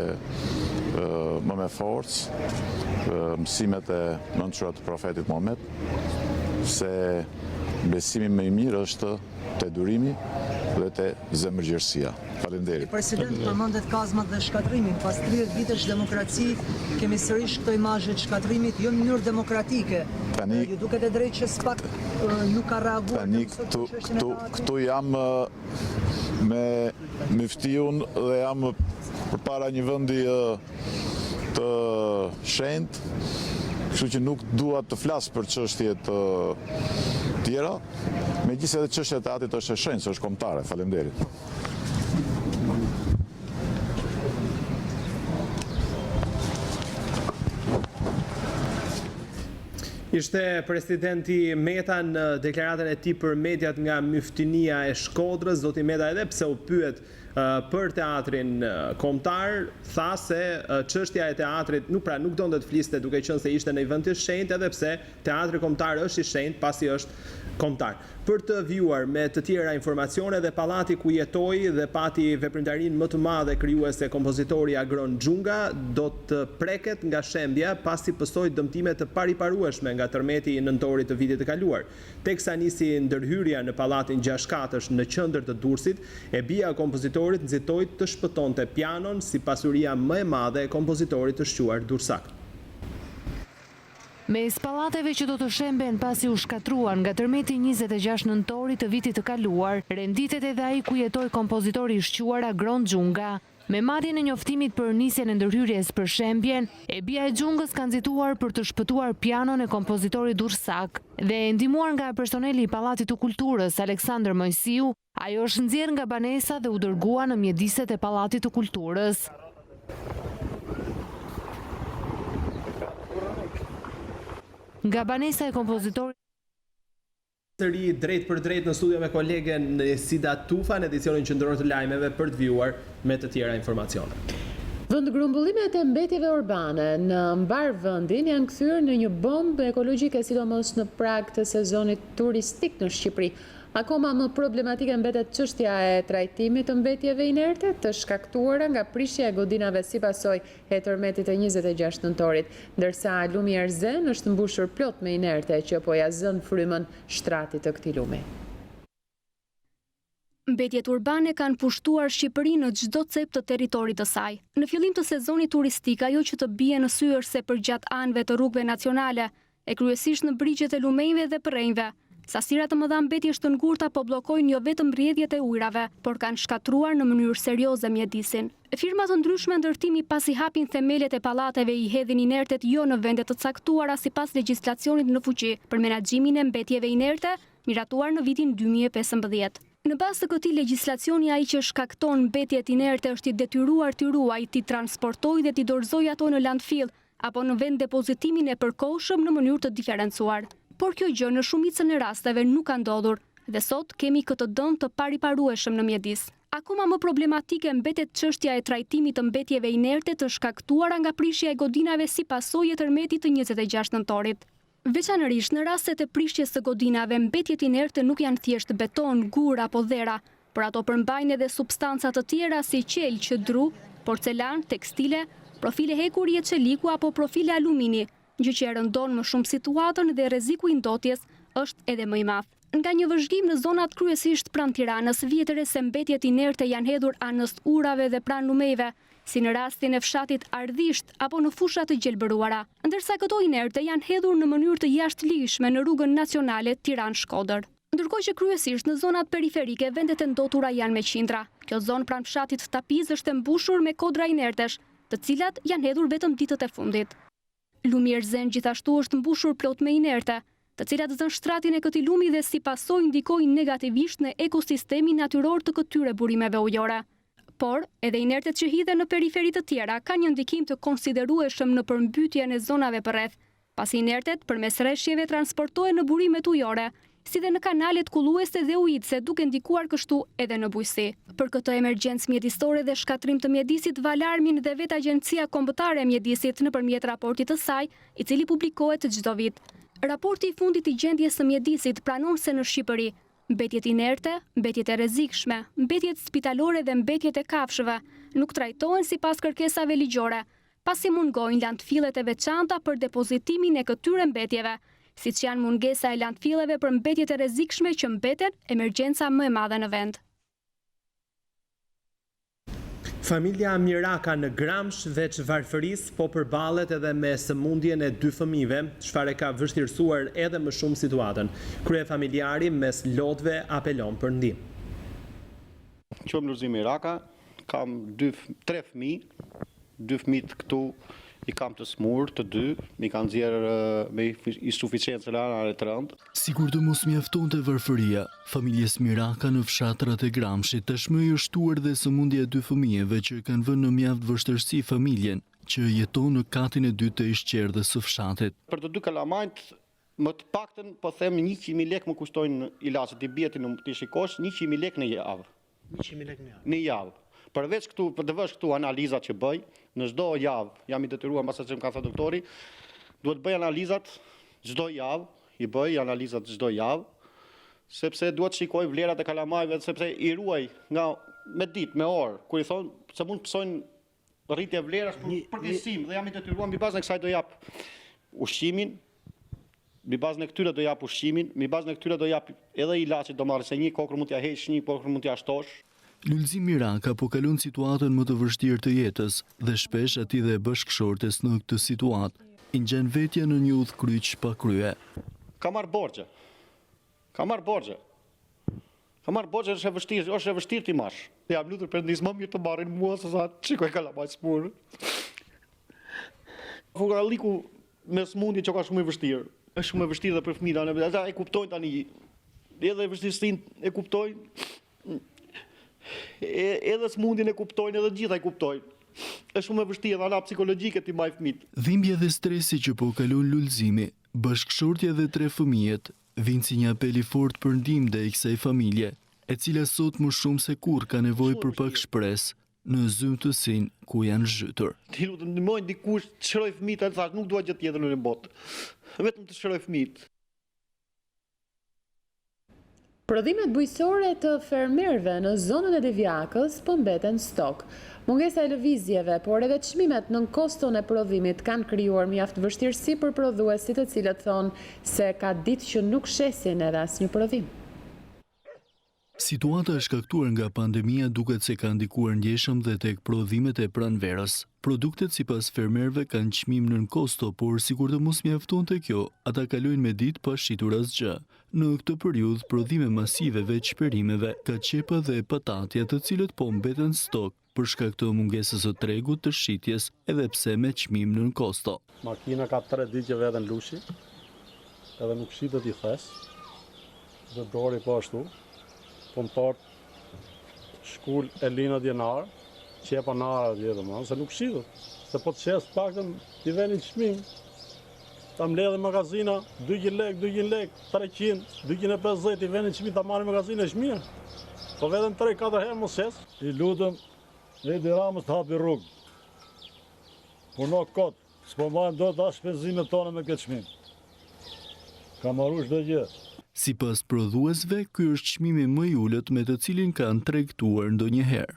[SPEAKER 12] më me forcë mësimet e nënçura të profetit Muhammed, se besimi më i mirë është te durimi dhe te zemërgjërsia. Faleminderit.
[SPEAKER 13] President përmendet kazmat dhe shkatrimin. Pas 30 vitesh demokraci, kemi sërish këto imazhe të shkatrimit jo në mënyrë demokratike. Ju duket e drejtë që s'pak nuk ka reaguar.
[SPEAKER 12] Tani këtu jam me miftiun dhe jam përpara një vendi të shenjtë, kështu që nuk dua të flas për çështje të tjera, megjithëse edhe çështja e teatrit është e shenjtë, është kombëtare. Faleminderit.
[SPEAKER 2] Ishte presidenti Meta në deklaratën e tij për mediat nga Myftinia e Shkodrës. Zoti Meta, edhe pse u pyet për teatrin kombëtar, tha se çështja e teatrit nuk donte të fliste, duke qenë se ishte në një vend të shenjtë, edhe pse teatri kombëtar është i shenjtë pasi është kombëtar. Për të vjuar me të tjera informacione, dhe pallati ku jetoi dhe pati veprimtarinë më të madhe krijuese kompozitori Agron Xhunga do të preket nga shembja pasi pësoi dëmtime të pariparueshme nga tërmeti i nëntorit të vitit të kaluar. Teksa nisi ndërhyrja në pallatin 6 katësh në qendër të Durrësit, e bija e kompozitorit nxitoi të shpëtonte pianon si pasuria më e madhe e kompozitorit të shquar durrsak.
[SPEAKER 23] Mes pallateve që do të shemben pasi u shkatruan nga tërmeti 26 nëntorit të vitit të kaluar, renditet edhe ai ku jetoi kompozitori i shquar Agron Xhunga. Me marrjen e njoftimit për nisjen e ndërhyrjes për shembjen, e bija e Xhungës ka nxituar për të shpëtuar pianon e kompozitorit durrsak dhe e ndihmuar nga personeli i Pallatit të Kulturës Aleksandër Mojsiu, ajo është nxjerr nga banesa dhe u dërgua në mjediset e Pallatit të Kulturës. Nga banesa e kompozitorit
[SPEAKER 2] Sëri drejt për drejt në studio me kolegen Sida Tufa në edicionin qendror të lajmeve për të vjuar me të tjera informacione.
[SPEAKER 1] Vendgrumbullimet e mbetjeve urbane në mbar vendin janë kthyer në një bombë ekologjike, sidomos në prag të sezonit turistik në Shqipëri. Akoma më problematike mbetet çështja e trajtimit të mbetjeve inerte të shkaktuara nga prishja e godinave si pasojë e tërmetit të 26 nëntorit, ndërsa lumi Erzen është mbushur plot me inerte që po ja zën frymën shtratit të këtij lumi.
[SPEAKER 10] Mbetjet urbane kanë pushtuar Shqipërinë në çdo cep të territorit të saj. Në fillim të sezonit turistik, ajo që të bie në sy është se përgjat anëve të rrugëve nacionale, e kryesisht në brigjet e lumejve dhe përrenjve, sasira të mëdha mbetjesh të ngurta po bllokojnë jo vetëm rrjedhjet e ujrave, por kanë shkatruar në mënyrë serioze mjedisin. Firma të ndryshme ndërtimi pasi hapin themelet e pallateve i hedhin inertet jo në vende të caktuara sipas legjislacionit në fuqi për menaxhimin e mbetjeve inerte, miratuar në vitin 2015. Në bazë të këtij legjislacioni, ai që shkakton mbetjet inerte është i detyruar t'i ruajë, t'i transportojë dhe t'i dorëzojë ato në landfill apo në vend depozitimin e përkohshëm në mënyrë të diferencuar. Por kjo gjë në shumicën e rasteve nuk ka ndodhur dhe sot kemi këtë dëm të pariparueshëm në mjedis. Akoma më problematike mbetet çështja e trajtimit të mbetjeve inerte të shkaktuara nga prishja e godinave si pasojë e tërmetit të 26 nëntorit. Veçanërisht në rastet e prishjes së godinave, mbetjet inerte nuk janë thjesht beton, gur apo dhera, por ato përmbajnë edhe substanca të tjera si qelë, qëdru, porcelan, tekstile, profile hekurje çeliku apo profile alumini, gjë që e rëndon më shumë situatën dhe rreziku i ndotjes është edhe më i madh. Nga një vëzhgim në zonat kryesisht pranë Tiranës, vjetëre se mbetjet inerte janë hedhur anës urave dhe pranë lumejve, si në rastin e fshatit Ardhisht apo në fushat të gjelbëruara, ndërsa këto inerte janë hedhur në mënyrë të jashtëligjshme në rrugën nacionale Tiranë-Shkodër. Ndërkohë që kryesisht në zonat periferike vendet e ndotura janë me qindra. Kjo zonë pranë fshatit Tapiz është e mbushur me kodra inertesh, të cilat janë hedhur vetëm ditët e fundit. Lumi Erzen gjithashtu është mbushur plot me inerte, të cilat zën shtratin e këtij lumi dhe si pasojë ndikojnë negativisht në ekosistemin natyror të këtyre burimeve ujore. Por, edhe inertet që hidhen në periferi të tjera kanë një ndikim të konsiderueshëm në përmbytjen e zonave përreth, pasi inertet përmes rreshjeve transportohen në burimet ujore, si dhe në kanalet kulluese dhe ujitse, duke ndikuar kështu edhe në bujqësi. Për këtë emergjencë mjedisore dhe shkatrim të mjedisit, Valarmin dhe vetë Agjencia Kombëtare e Mjedisit nëpërmjet raportit të saj, i cili publikohet çdo vit. Raporti i fundit i gjendjes së mjedisit pranon se në Shqipëri, mbetjet inerte, mbetjet e rrezikshme, mbetjet spitalore dhe mbetjet e kafshëve nuk trajtohen sipas kërkesave ligjore, pasi mungojnë landfillet e veçanta për depozitimin e këtyre mbetjeve, siç janë mungesa e landfilleve për mbetjet e rrezikshme që mbeten emergjenca më e madhe në vend.
[SPEAKER 2] Familja Miraka në Gramsh veç varfërisë po përballet edhe me sëmundjen e 2 fëmijëve, çfarë ka vështirësuar edhe më shumë situatën. Kryefamiljari mes lotëve apelon për ndihmë.
[SPEAKER 14] Quhem Luzim Miraka, kam 3 fëmijë, 2 fëmijë këtu i kam të smur, të 2, mi kanë nxjerrë me insuficiencë renale të rëndë.
[SPEAKER 15] Sikur të mos mjaftonte varfëria, familjes Miraka në fshatrat e Gramshit tashmë i është shtuar dhe sëmundja e 2 fëmijëve që kanë vënë në mjaft vështirësi familjen që jeton në katin e 2 të ishqerdhës së fshatit.
[SPEAKER 14] Për të 2 kalamajt, më të paktën po them 100.000 lekë më kushtojnë ilaçet i bietit në të shikosh 100.000 lekë në javë.
[SPEAKER 2] 100.000 lekë në javë.
[SPEAKER 14] Në javë. Përveç këtu, për të vësh këtu analizat që bëj, në çdo javë, jam i detyruar mbas asaj që më ka thënë doktori, duhet bëj analizat çdo javë, i bëj analizat çdo javë, sepse duhet shikoj vlerat e kalamajve, sepse i ruaj nga me ditë, me orë, kur i thonë se mund të psojnë rritje vlerash për përgjegjësim dhe jam i detyruar mbi bazën e kësaj do jap ushqimin, mbi bazën e këtyre do jap ushqimin, mbi bazën e këtyre do jap edhe ilaçet do marrë se një kokër mund t'ia heq, një kokër mund t'ia shtosh.
[SPEAKER 15] Lulzim Miraka po kalon situatën më të vështirë të jetës dhe shpesh ati dhe bashkëshortes në këtë situatë i ngjan vetja në një udhkryq pa krye.
[SPEAKER 14] Ka marr borxhe. Është e vështirë ti marrësh. Jam lutur Perëndis më mirë të marrin mua se sa çikoj kalamaj smur. Fukaralliku me smundje që ka shumë i vështirë. Është shumë e vështirë dhe për fëmijët, ata e kuptojnë tani. Edhe vështirësinë e kuptojnë. Edhe smundjen e kuptojnë, edhe gjitha e kuptojnë. Është shumë e vështirë dhe ana psikologjike ti mbaj fëmijët.
[SPEAKER 15] Dhimbja dhe stresi që po kalon Lulzimi, bashkëshortja dhe 3 fëmijët vinë si një apel i fortë për ndihmë ndaj kësaj familje, e cila sot më shumë se kurrë ka nevojë për pak shpresë në zymtësinë ku janë zhytur.
[SPEAKER 14] Ti lutem ndihmojnë dikush të shëroj fëmijët, ai thash nuk dua gjë tjetër në botë. Vetëm të shëroj fëmijët.
[SPEAKER 1] Prodhimet bujqësore të fermerëve në zonën e Divjakës po mbeten stok. Mungesa e lëvizjeve, por edhe çmimet nën koston e prodhimit kanë krijuar mjaft vështirësi për prodhuesit, të cilët thonë se ka ditë që nuk shesin edhe asnjë prodhim.
[SPEAKER 15] Situata e shkaktuar nga pandemia duket se ka ndikuar ndjeshëm dhe tek prodhimet e pranverës. Produktet sipas fermerëve kanë çmim nën kosto, por sikur të mos mjaftonte kjo, ata kalojnë me ditë pa shitur asgjë. Në këtë periudhë, prodhime masive veç perimeve, kaçepa dhe patatja, të cilët po mbeten stok për shkak të mungesës së tregut të shitjes, edhe pse me çmim nën kosto.
[SPEAKER 11] Makina ka 3 ditë që veten lushi, edhe nuk shitet i thes, dhe dori po ashtu. Punëtor shkull e linë djenar, qepa nara djetë më, se nuk shitet. Se po të qesë pakën, t'i venin çmim. Ta mbledhe magazina, 200 lek, 300, 250, t'i venin çmim, ta marrë magazina është mirë. Po vetëm 3-4 herë mos qesë. I lutëm, Edi Ramës të hapi rrugë. Puno kot, s'po majmë do të ashtë shpenzimet tonë me këtë çmim. Ka marru çdo gjë.
[SPEAKER 15] Sipas prodhuesve, ky është çmimi më i ulët me të cilin kanë tregtuar ndonjëherë.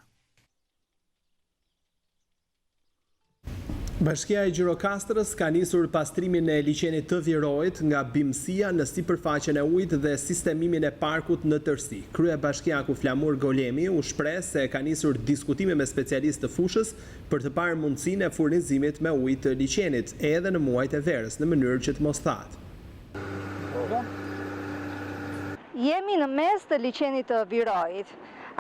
[SPEAKER 2] Bashkia e Gjirokastrës ka nisur pastrimin e liçenit të Virojit nga bimësia në sipërfaqen e ujit dhe sistemimin e parkut në tërësi. Kryebashkiaku Flamur Golemi u shpreh se ka nisur diskutime me specialistë të fushës për të parë mundësinë e furnizimit me ujë të liçenit edhe në muajt e verës në mënyrë që të mos thahet.
[SPEAKER 17] Jemi në mes të liçenit të Virojit,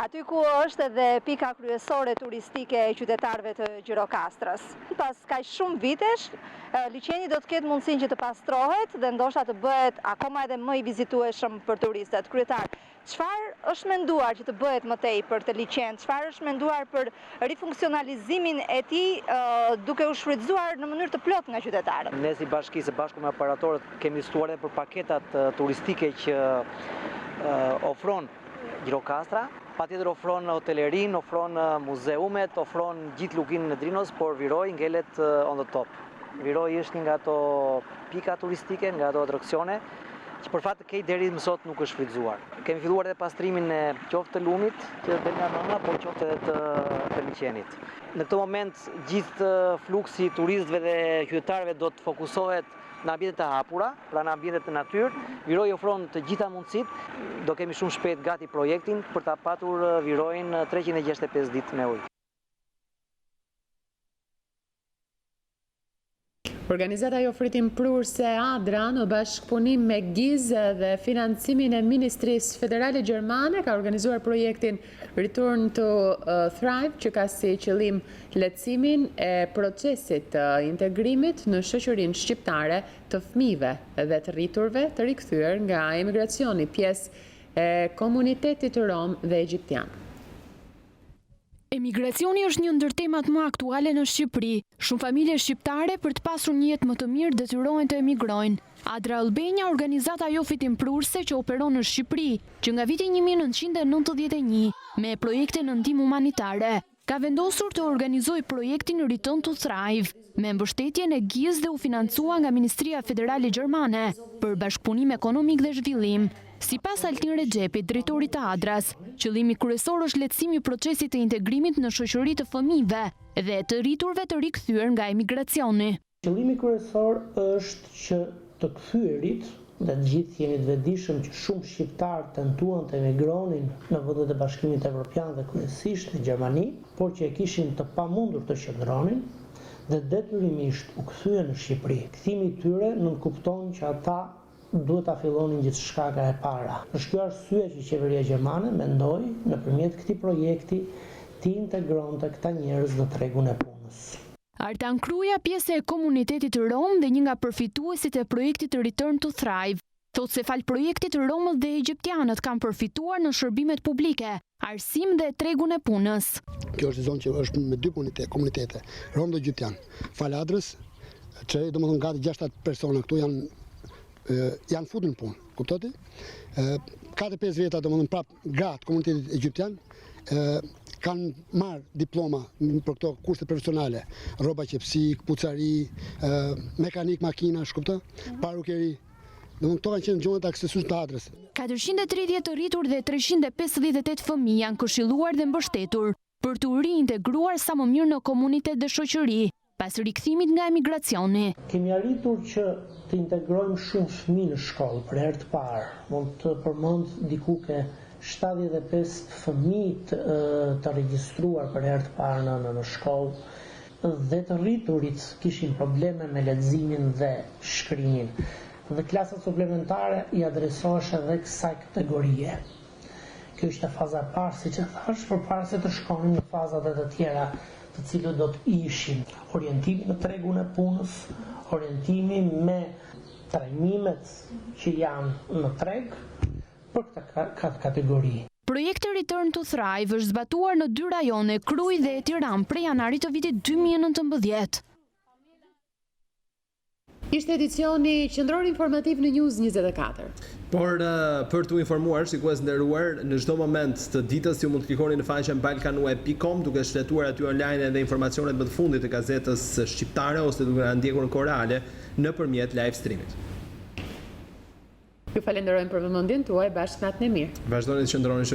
[SPEAKER 17] aty ku është edhe pika kryesore turistike e qytetarëve të Gjirokastrës. Pas kaq shumë vitesh, liçeni do të ketë mundësinë që të pastrohet dhe ndoshta të bëhet akoma edhe më i vizitueshëm për turistët. Kryetar, çfarë është menduar që të bëhet më tej për të liçen? Çfarë është menduar për rifunksionalizimin e tij duke u shfrytzuar në mënyrë të plotë nga qytetarët?
[SPEAKER 19] Ne si bashki së bashku me operatorët kemi stuar edhe për paketat turistike që ofron Gjirokastra. Patjetër ofron hotelerin, ofron muzeumet, ofron gjithë lukin në Drinos, por Viroj ngelet on the top. Viroj është nga ato pika turistike, nga ato atraksione, që për fat të keq deri më sot nuk është shfrytzuar. Kemi filluar edhe pastrimin e qoftë të lumit, që del nga nëna, por qoftë edhe të liçenit. Në këtë moment gjithë fluksi turistëve dhe qytetarëve do të fokusohet në ambientet e hapura, pra në ambientet të natyrë. Viroj ofron të gjitha mundësitë. Do kemi shumë shpejt gati projektin për ta patur Virojin 365 ditë me ujë.
[SPEAKER 1] Organizata jo fritim prurse Adra në bashkëpunim me GIZ dhe financimin e Ministrisë Federale Gjermane ka organizuar projektin Return to Thrive, që ka si qëllim lehtësimin e procesit të integrimit në shoqërinë shqiptare të fëmijëve dhe të rriturve të rikthyer nga emigracioni, pjesë e komunitetit rom dhe egjiptian.
[SPEAKER 10] Emigracioni është një ndër temat më aktuale në Shqipëri. Shumë familje shqiptare për të pasur një jetë më të mirë detyrohen të emigrojnë. Adra Albania, organizata jo fitim prurse që operon në Shqipëri, që nga viti 1991 me projekte në ndihmë humanitare, ka vendosur të organizojë projektin Return to Thrive, me mbështetjen e GIZ dhe u financua nga Ministria Federale Gjermane për bashkëpunim ekonomik dhe zhvillim. Sipas Altin Rexhepit, drejtorit të Adras, qëllimi kryesor është lehtësimi i procesit të integrimit në shoqëri të fëmijëve dhe të rriturve të rikthyer nga emigracioni.
[SPEAKER 20] Qëllimi kryesor është që të kthyerit, dhe të gjithë jeni të vetëdijshëm që shumë shqiptarë tentuan të emigronin në vendet e Bashkimit Evropian dhe kryesisht në Gjermani, por që e kishin të pamundur të qëndronin dhe detyrimisht u kthyen në Shqipëri. Kthimi i tyre nënkupton që ata duhet ta fillonin gjithçka nga e para. Për kjo arsye që qeveria gjermane mendoi nëpërmjet këtij projekti të integronte këta njerëz në tregun e punës.
[SPEAKER 10] Artan Kruja, pjesë e komunitetit rom dhe një nga përfituesit e projektit Return to Thrive, thot se fal projektit romët dhe egjiptianët kanë përfituar në shërbimet publike, arsim dhe tregun e punës.
[SPEAKER 21] Kjo është zonë që është me 2 komunitete, rom dhe egjiptian. Fal Adrës, që domethënë gati 6-7 persona këtu janë janë futur në punë, kuptoti? 4-5 veta domethënë prap gratë komunitetit egjiptian kanë marrë diploma për këto kurse profesionale, rroba qepsi, kpucari, mekanik makina, kupton? Parukeri. Domethënë këto kanë qenë gjonat aksesues të adres.
[SPEAKER 5] 430 të rritur dhe 358 fëmijë janë këshilluar dhe mbështetur për të riintegruar sa më mirë në komunitet dhe shoqëri pas rikthimit nga emigracioni.
[SPEAKER 20] Kemi arritur që të integrojmë shumë fëmijë në shkollë për herë të parë. Mund të përmend diku ke 75 fëmijë të regjistruar për herë të parë në shkollë dhe të rriturit kishin probleme me leximin dhe shkrimin. Dhe klasat suplementare i adresohesh edhe kësaj kategorie. Kjo ishte faza e parë, siç e thash, përpara se të shkonim në fazat e të tjera, të cilët do të ishin orientimi në tregun e punës, orientimi me trajnimet që janë në treg për këtë kategori.
[SPEAKER 5] Projekti Return to Thrive është zbatuar në 2 rajone, Krujë dhe Tiranë, prej janarit të vitit 2019.
[SPEAKER 1] Ishte edicioni qendror informativ në News 24.
[SPEAKER 2] Por për t'u informuar, shikues nderuar, në çdo moment të ditës ju mund të klikoni në faqen balkanweb.com duke shfletuar aty online edhe informacionet më të fundit të gazetës shqiptare ose duke na ndjekur në korale nëpërmjet live streamit.
[SPEAKER 1] Ju falenderojmë për vëmendjen tuaj, bashkë natën e mirë.
[SPEAKER 2] Vazhdoni të qëndroni